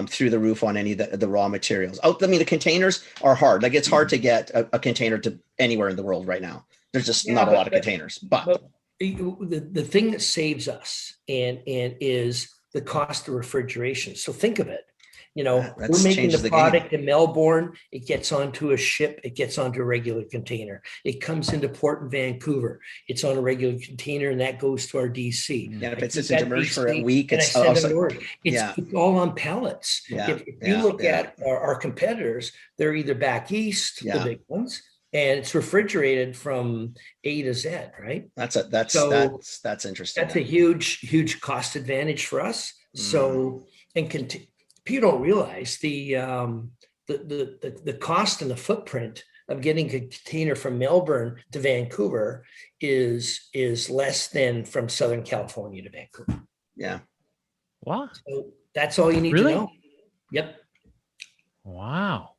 through the roof on any of the raw materials. I mean, the containers are hard. Like it's hard to get a container to anywhere in the world right now. There's just not a lot of containers. But the thing that saves us and is the cost of refrigeration. So think of it. We're making the product in Melbourne. It gets onto a ship. It gets onto a regular container. It comes into port in Vancouver. It's on a regular container, and that goes to our DC. Yeah, if it sits in demurrage for a week, it's all on pellets. Yeah, if you look at our competitors, they're either back east, the big ones, and it's refrigerated from A to Z. Right. That's interesting. That's a huge cost advantage for us. So people don't realize the cost and the footprint of getting a container from Melbourne to Vancouver is less than from Southern California to Vancouver. Yeah. Wow. So that's all you need to know. Yep. Wow.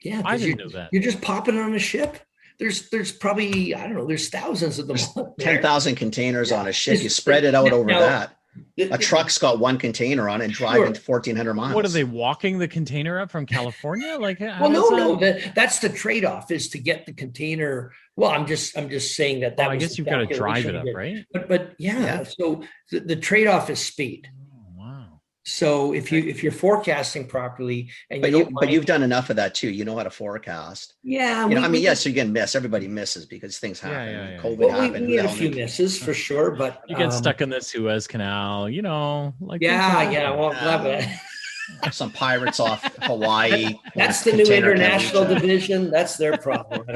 Yeah. I didn't know that. You're just popping on a ship. There's probably, I don't know, there's thousands of them. 10,000 containers on a ship. You spread it out over that. A truck's got one container on it and driving 1,400 miles. What are they walking the container up from California? Like, no. That's the trade-off is to get the container. Well, I'm just saying that. I guess you've got to drive it up, right? But yeah. So the trade-off is speed. Wow. So if you're forecasting properly, and but you've done enough of that too. You know how to forecast. Yeah. Yes, you can miss. Everybody misses because things happen. Yeah. COVID happened. We had a few misses for sure, but you get stuck in the Suez Canal. Like some pirates off Hawaii. That's the new international division. That's their problem.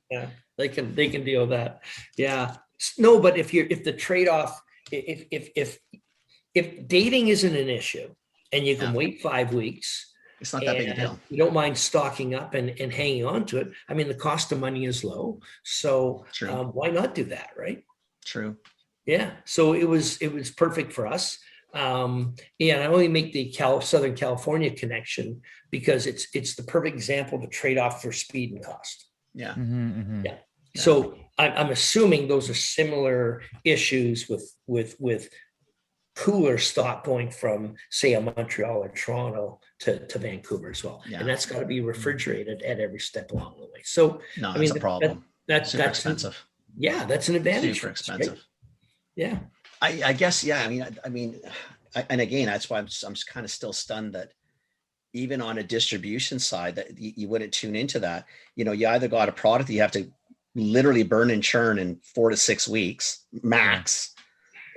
Yeah, they can deal with that. Yeah. No, but if the trade-off, if dating isn't an issue and you can wait 5 weeks, it's not that big a deal. You don't mind stocking up and hanging on to it. I mean, the cost of money is low. So why not do that? Right. True. Yeah. So it was perfect for us. And I only make the Southern California connection because it's the perfect example of a trade-off for speed and cost. Yeah. Mm-hmm. Yeah. So I'm assuming those are similar issues with cooler stock going from, say, a Montreal or Toronto to Vancouver as well. Yeah. And that's got to be refrigerated at every step along the way. So that's a problem. That's expensive. That's an advantage. Super expensive. Right? Yeah. I guess, yeah. I mean, and again, that's why I'm kind of still stunned that even on a distribution side that you wouldn't tune into that. You either got a product that you have to literally burn and churn in 4 to 6 weeks max,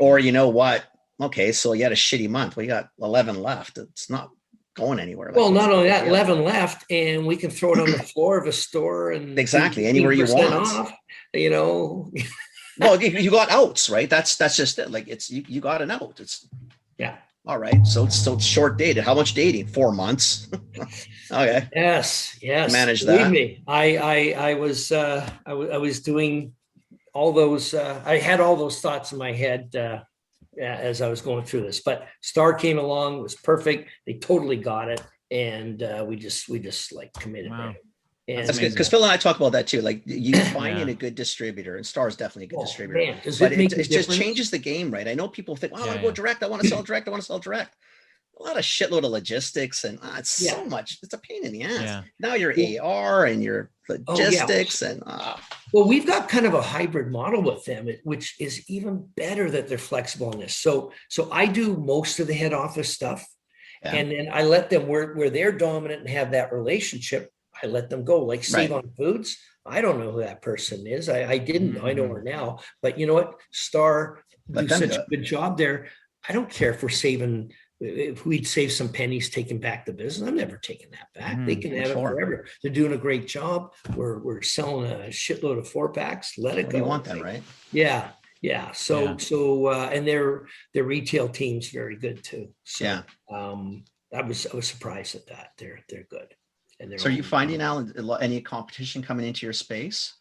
or you know what? Okay, so you had a shitty month. We got 11 left. It's not going anywhere. Like, Well, not only yeah. that, 11 left, and we can throw it on the floor of a store and Exactly, anywhere you 15% want. off, you know. Well, you got outs, right? That's just it. Like it's you got an out. It's Yeah. all right. So it's short dated. How much dating? 4 months. Okay. Yes. Manage Believe that. me, I was doing all those. I had all those thoughts in my head as I was going through this. But Star came along, was perfect. They totally got it, and we just like committed. Wow. Right. And That's good because Phil and I talk about that too. Like you finding Yeah. a good distributor, and Star is definitely a good distributor. Man, does But it make a it just difference? changes the game, right? I know people think, "Well, I Yeah, want to go yeah. direct. I want to sell direct. I want to sell direct." A lot of shitload of logistics, and it's so much. It's a pain in the ass. Yeah. Now your AR and your logistics, and Well, we've got kind of a hybrid model with them, which is even better that they're flexible in this. So I do most of the head office stuff, Yeah. and then I let them where they're dominant and have that relationship. I let them go. Like Save on Foods, I don't know who that person is. I didn't know. I know her now, but you know what? Star do such a good job there. I don't care if we're saving. If we'd save some pennies taking back the business, I'm never taking that back. They can have it forever. They're doing a great job. We're selling a shitload of 4-packs. Let it go. You want that, right? Yeah. So and their retail team's very good too. So Yeah. I was surprised at that. They're good. And So are you finding now any competition coming into your space?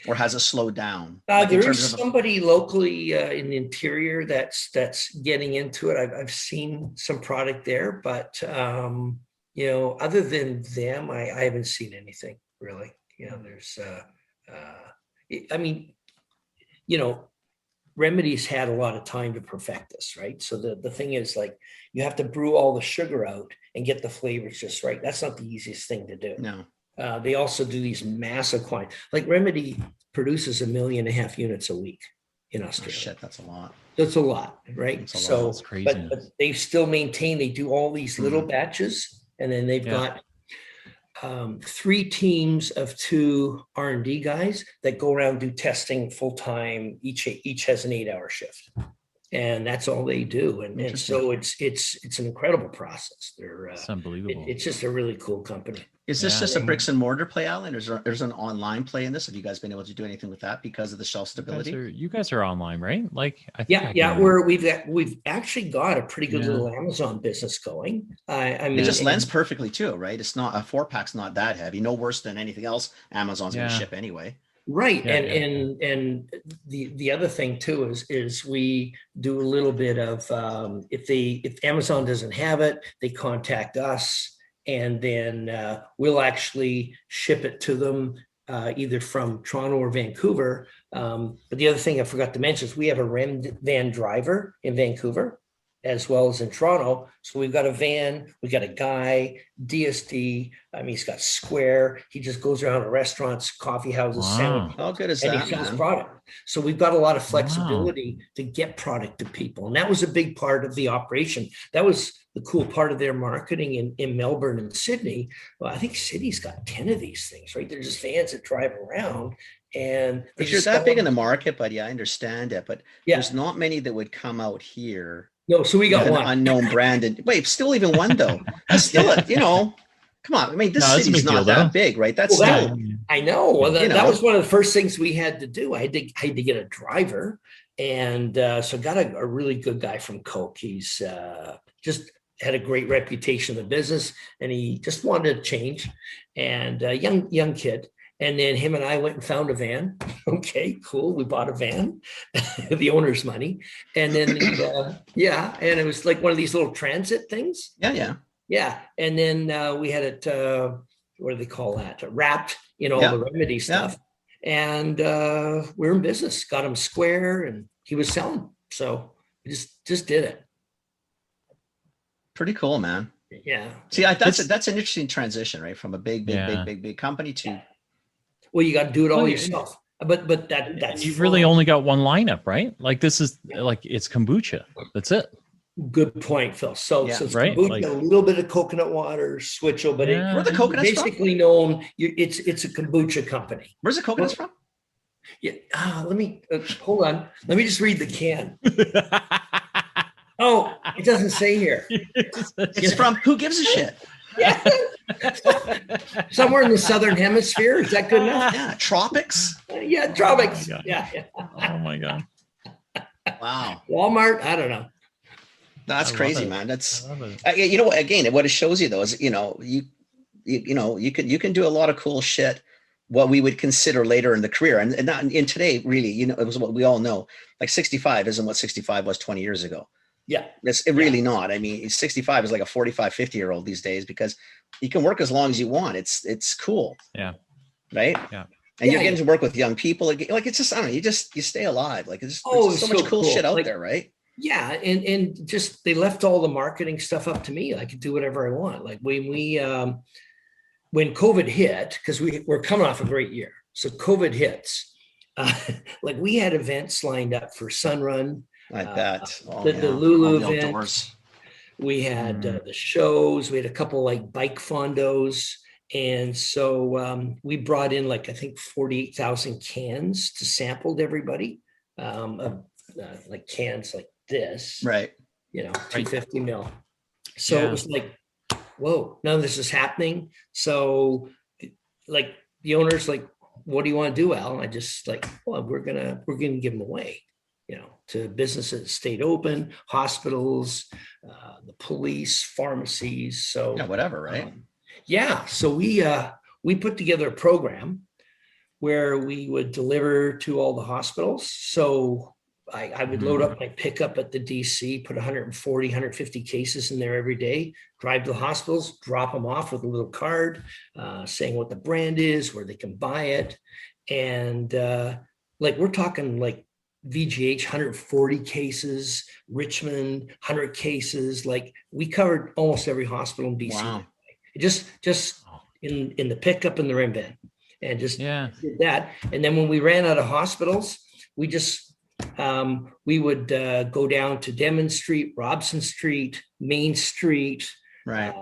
Or has it slowed down? There is somebody locally in the interior that's getting into it. I've seen some product there, but other than them, I haven't seen anything really. There's Remedy's had a lot of time to perfect this, right? So the thing is, like, you have to brew all the sugar out and get the flavors just right. That's not the easiest thing to do. No. They also do these massive quantities. Like Remedy produces 1.5 million units a week in Australia. Oh, shit, that's a lot. That's a lot, right? That's a lot. That's crazy. But they still maintain. They do all these little batches, and then they've got 3 teams of 2 R&D guys that go around do testing full time. Each has an 8-hour shift, and that's all they do. And so it's an incredible process. It's unbelievable. It's just a really cool company. Is this just a bricks and mortar play, Alan? Or there's an online play in this? Have you guys been able to do anything with that because of the shelf stability? You guys are online, right? Like, We've actually got a pretty good little Amazon business going. I mean, it just lends perfectly too, right? It's not a 4-pack's not that heavy, no worse than anything else Amazon's going to ship anyway. Right. And the other thing too is we do a little bit of if Amazon doesn't have it, they contact us, and then we'll actually ship it to them either from Toronto or Vancouver. But the other thing I forgot to mention is we have a Rem van driver in Vancouver as well as in Toronto. So we've got a van, we got a guy, DSD. I mean, he's got Square. He just goes around to restaurants, coffee houses, sandwich. How good is and that, he sells man? product. So we've got a lot of flexibility to get product to people. And that was a big part of the operation. That was the cool part of their marketing in Melbourne and Sydney. Well, I think Sydney's got 10 of these things, right? They're just vans that drive around. And if you're that big in the market, buddy, I understand it, but there's not many that would come out here. No, so we got one unknown brand, and still even one though. That's still come on. I mean, this city's not that big, right? That's still. I know. Well, that was one of the first things we had to do. I had to get a driver, and so got a really good guy from Coke. He's just had a great reputation in the business, and he just wanted to change. And young kid. And then him and I went and found a van. Okay, cool. We bought a van, the owner's money. And then, and it was like one of these little transit things. Yeah. And then we had it, what do they call that? Wrapped in all the Remedy stuff. And we're in business. Got him Square, and he was selling. So we just did it. Pretty cool, man. Yeah. See, that's an interesting transition, right? From a big company to. Well, you got to do it all yourself. But that's you've really only got one lineup, right? Like this is it's kombucha. That's it. Good point, Phil. So it's right? kombucha, a little bit of coconut water, switchel, but where the coconuts basically known. It's a kombucha company. Where's the coconuts from? Yeah. Let me hold on. Let me just read the can. Oh, it doesn't say here. It's from who gives a shit? Yeah. Somewhere in the southern hemisphere. Is that good enough? Yeah, tropics. Yeah, tropics. Oh my God. Yeah. Oh my God. Wow, Walmart. I don't know. that's I love crazy, it. man. That's I love it. you know what? Again, what it shows you though is you can do a lot of cool shit. What we would consider later in the career, and not in today, really, it was what we all know. Like 65 isn't what 65 was 20 years ago. Yeah. It's really not. I mean, 65 is like a 45, 50-year-old these days because you can work as long as you want. It's cool. Yeah. Right. Yeah. And you're getting to work with young people. Like it's just, I don't know, you stay alive. Like there's so much cool shit out there, right? Yeah. And just, they left all the marketing stuff up to me. I could do whatever I want. Like when COVID hit, because we're coming off a great year. So COVID hits, like we had events lined up for Sunrun. I bet. The Lulu event. Outdoors. We had the shows. We had a couple like bike fondos. And so we brought in like, I think 48,000 cans to sample to everybody. Like cans like this. Right. 250 mil. So it was like, whoa, none of this is happening. So like the owner's like, what do you want to do, Al? And I just like, well, we're gonna give them away, to businesses that stayed open, hospitals, the police, pharmacies. So yeah, whatever, right? So we put together a program where we would deliver to all the hospitals. So I would load up my pickup at the DC, put 140, 150 cases in there every day, drive to the hospitals, drop them off with a little card saying what the brand is, where they can buy it. And like we're talking like VGH 140 cases, Richmond 100 cases. Like we covered almost every hospital in BC. Wow. Just in the pickup and the rim van, and just did that. And then when we ran out of hospitals, we just we would go down to Denman Street, Robson Street, Main Street, right?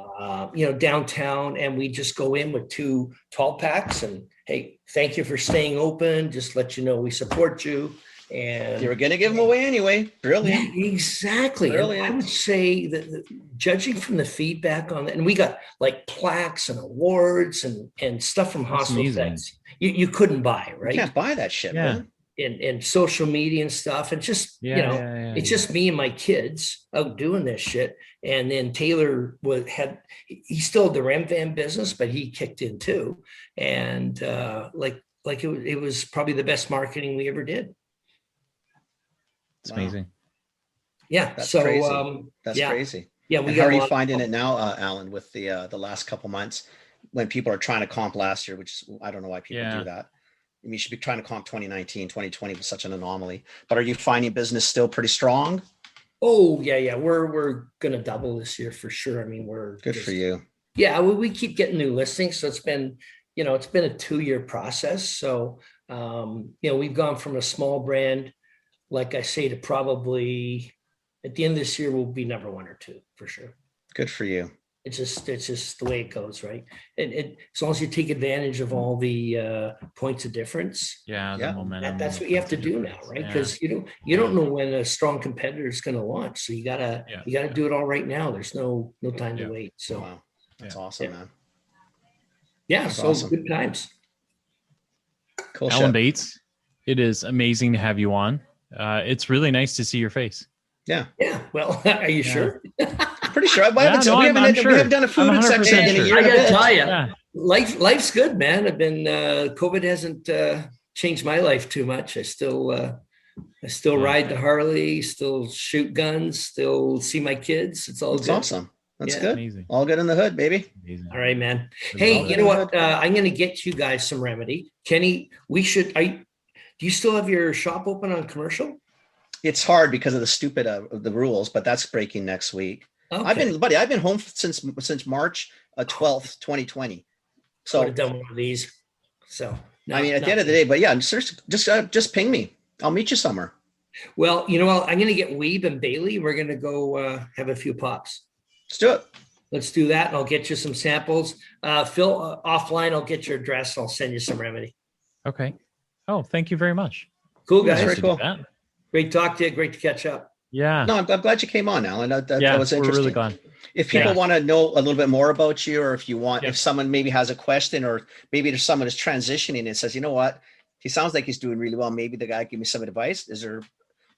Downtown, and we just go in with 2 tall packs and hey, thank you for staying open. Just let you know we support you. And you were going to give them away anyway. Brilliant. Yeah, exactly. Brilliant. And I would say that judging from the feedback on that, and we got like plaques and awards and stuff from hospitals that you couldn't buy, right? You can't buy that shit, man. And social media and stuff. And just, it's just me and my kids out doing this shit. And then Taylor he still had the Ram Van business, but he kicked in too. And it was probably the best marketing we ever did. It's amazing. Yeah. That's so crazy. That's crazy. Yeah. How are you finding it now, Alan, with the last couple months when people are trying to comp last year, which I don't know why people do that. I mean, you should be trying to comp 2019, 2020 was such an anomaly, but are you finding business still pretty strong? Oh yeah. We're going to double this year for sure. I mean, we're good for you. Yeah. We keep getting new listings. So it's been a 2-year process. So, we've gone from a small brand, like I say, to probably at the end of this year, we'll be number 1 or 2 for sure. Good for you. It's just the way it goes, right? And as long as you take advantage of all the points of difference. Yeah, the momentum. That's what you have to do now, right? Because you don't know when a strong competitor is going to launch, so you gotta do it all right now. There's no time to wait. So wow, that's awesome, man. Yeah, that's awesome. Good times. Cool. Alan Bates, it is amazing to have you on. It's really nice to see your face. Yeah. Yeah. Well, are you sure? Pretty sure. We haven't done a food section in a year. I gotta tell you, life's good, man. I've been COVID hasn't changed my life too much. I still ride the Harley, still shoot guns, still see my kids. It's all good. Awesome. That's good. Amazing. All good in the hood, baby. Amazing. All right, man. Hey, you know what? I'm going to get you guys some remedy. Kenny, do you still have your shop open on commercial? It's hard because of the stupid the rules, but that's breaking next week. Okay. I've been home since March 12th, 2020. So I would have done one of these. So at the end of the day, but yeah, just ping me. I'll meet you somewhere. Well, you know what? I'm going to get Weeb and Bailey. We're going to go have a few pops. Let's do it. Let's do that. And I'll get you some samples. Phil, offline, I'll get your address. I'll send you some remedy. Okay. Oh, thank you very much. Cool, guys. Very cool. Great talk to you. Great to catch up. Yeah. No, I'm glad you came on, Alan. That was interesting. We're really glad. If people want to know a little bit more about you, or if you want, Yep. if someone maybe has a question, or maybe there's someone is transitioning and says, you know what, he sounds like he's doing really well. Maybe the guy give me some advice. Is there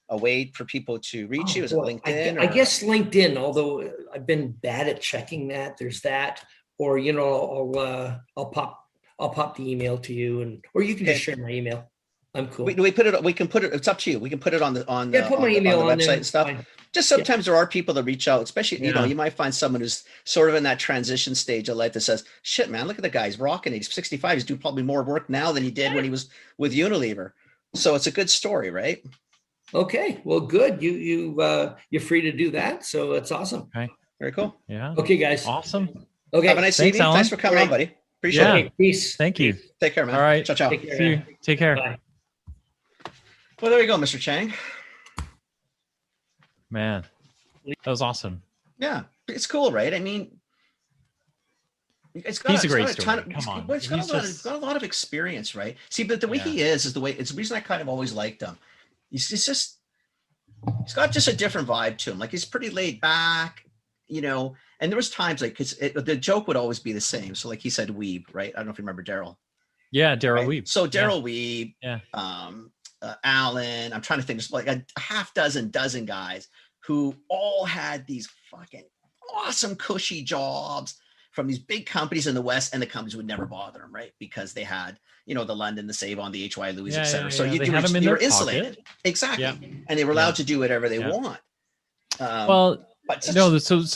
a way for people to reach you? Is it LinkedIn? I guess LinkedIn, although I've been bad at checking that. There's that, or I'll pop the email to you, or you can just share my email. I'm cool. We put it. We can put it. It's up to you. We can put it on the put my email on the website and stuff. Fine. Just sometimes there are people that reach out, especially you might find someone who's sort of in that transition stage of life that says, "Shit, man, look at the guy. He's rocking. He's 65. He's doing probably more work now than he did when he was with Unilever." So it's a good story, right? Okay. Well, good. You're free to do that. So it's awesome. Okay. Very cool. Yeah. Okay, guys. Awesome. Okay. Have a nice evening. Alan. Thanks for coming on, buddy. Appreciate it. Okay, peace. Thank you. Take care, man. All right. Ciao, ciao. Take care, See you. man. Take care. Bye. Well, there you go, Mr. Chang. Man, that was awesome. Yeah, it's cool, right? I mean, He's a great story. Come on. He's got a lot of experience, right? See, but the way he is the way. It's the reason I kind of always liked him. He's got just a different vibe to him. Like he's pretty laid back, you know. And there was times like because the joke would always be the same. So like he said, Weeb, right? I don't know if you remember Daryl. Yeah, Daryl Right? Weeb. So Daryl Weeb, Yeah. Alan. I'm trying to think. There's like a half dozen guys who all had these fucking awesome cushy jobs from these big companies in the West, and the companies would never bother them, right? Because they had, you know, the London, the Save-On, the HY Louis, et cetera. So you were insulated. Pocket. Exactly. Yeah. And they were allowed to do whatever they want. So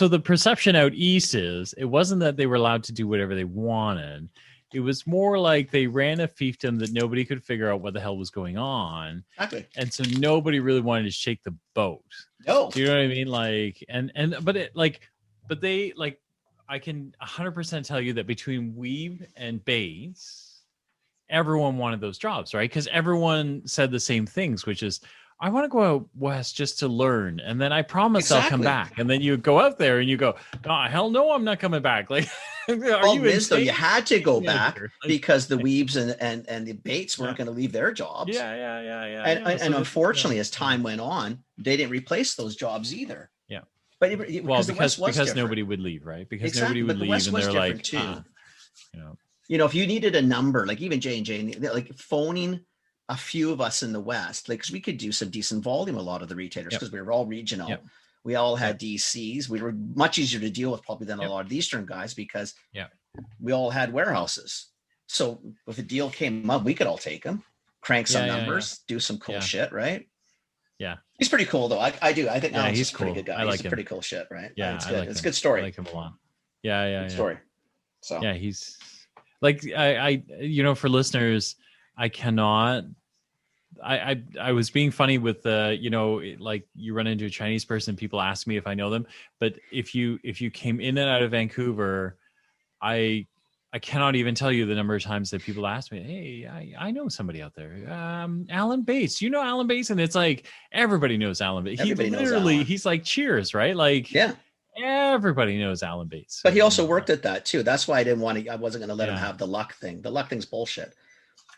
the perception out east is it wasn't that they were allowed to do whatever they wanted. It was more like they ran a fiefdom that nobody could figure out what the hell was going on. Exactly. And so nobody really wanted to shake the boat. No. Do you know what I mean? Like, but they like, I can 100% tell you that between Weeb and Bates, everyone wanted those jobs, right? Because everyone said the same things, which is, I want to go out west just to learn, and then I promise I'll come back. And then you go out there and you go, "Oh, hell no, I'm not coming back." Like, you had to go back because the Weebs and the Bates weren't going to leave their jobs. Yeah. And unfortunately, as time went on, they didn't replace those jobs either. Yeah. But because nobody would leave, right? Because nobody would leave, and they're like, too. You know, if you needed a number, like even J&J, like phoning a few of us in the West, like, because we could do some decent volume, a lot of the retailers, because we were all regional. Yep. We all had DCs. We were much easier to deal with probably than a lot of the Eastern guys because we all had warehouses. So if a deal came up, we could all take them, crank some numbers, do some cool shit, right? Yeah. He's pretty cool though. I do. I think he's a pretty good guy. He's pretty cool shit, right? Yeah. It's good. It's a good story. I like him a lot. Yeah. Good story. So yeah, he's like, I for listeners, I cannot, I was being funny with like you run into a Chinese person, people ask me if I know them, but if you came in and out of Vancouver, I cannot even tell you the number of times that people ask me, "Hey, I know somebody out there, Alan Bates. You know Alan Bates?" And it's like everybody knows Alan Bates. He's like Cheers, right? Like everybody knows Alan Bates. But he also worked at that too. That's why I wasn't going to let him have the luck thing. The luck thing's bullshit.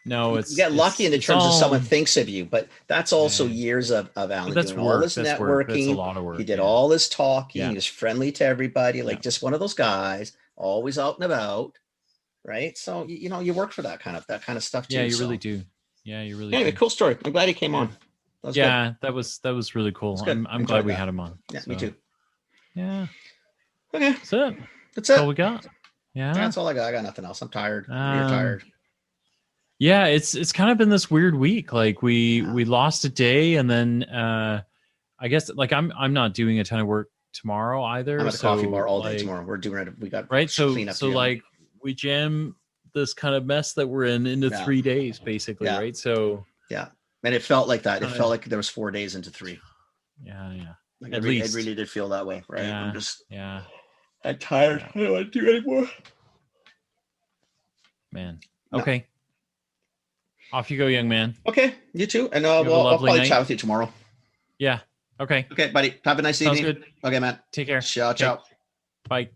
No, you get lucky in the terms of someone thinks of you, but that's also years of Alan doing all this networking. That's a lot of work. He did all this talking. He was friendly to everybody, like just one of those guys, always out and about, right? So you work for that kind of stuff too. Yeah, you really do. Yeah, you really. Anyway, cool story. I'm glad he came on. That was really cool. I'm glad we had him on. Yeah, me too. Yeah. Okay. That's it. That's all we got. Yeah. That's all I got. I got nothing else. I'm tired. You're tired. Yeah, it's kind of been this weird week. Like we lost a day, and then I guess like I'm not doing a ton of work tomorrow either. I'm at a coffee bar all day tomorrow. We're doing it. We got cleanup. So like we jam this kind of mess that we're in into 3 days basically, right? So and it felt like that. It felt like there was 4 days into 3. Yeah. Like At least it really did feel that way, right? Yeah. I'm just I'm tired. I don't want to do anymore. Man. Okay. Off you go, young man. Okay, you too. And I'll probably chat with you tomorrow. Yeah. Okay. Okay, buddy. Have a nice evening. Sounds good. Okay, man. Take care. Ciao. Bye.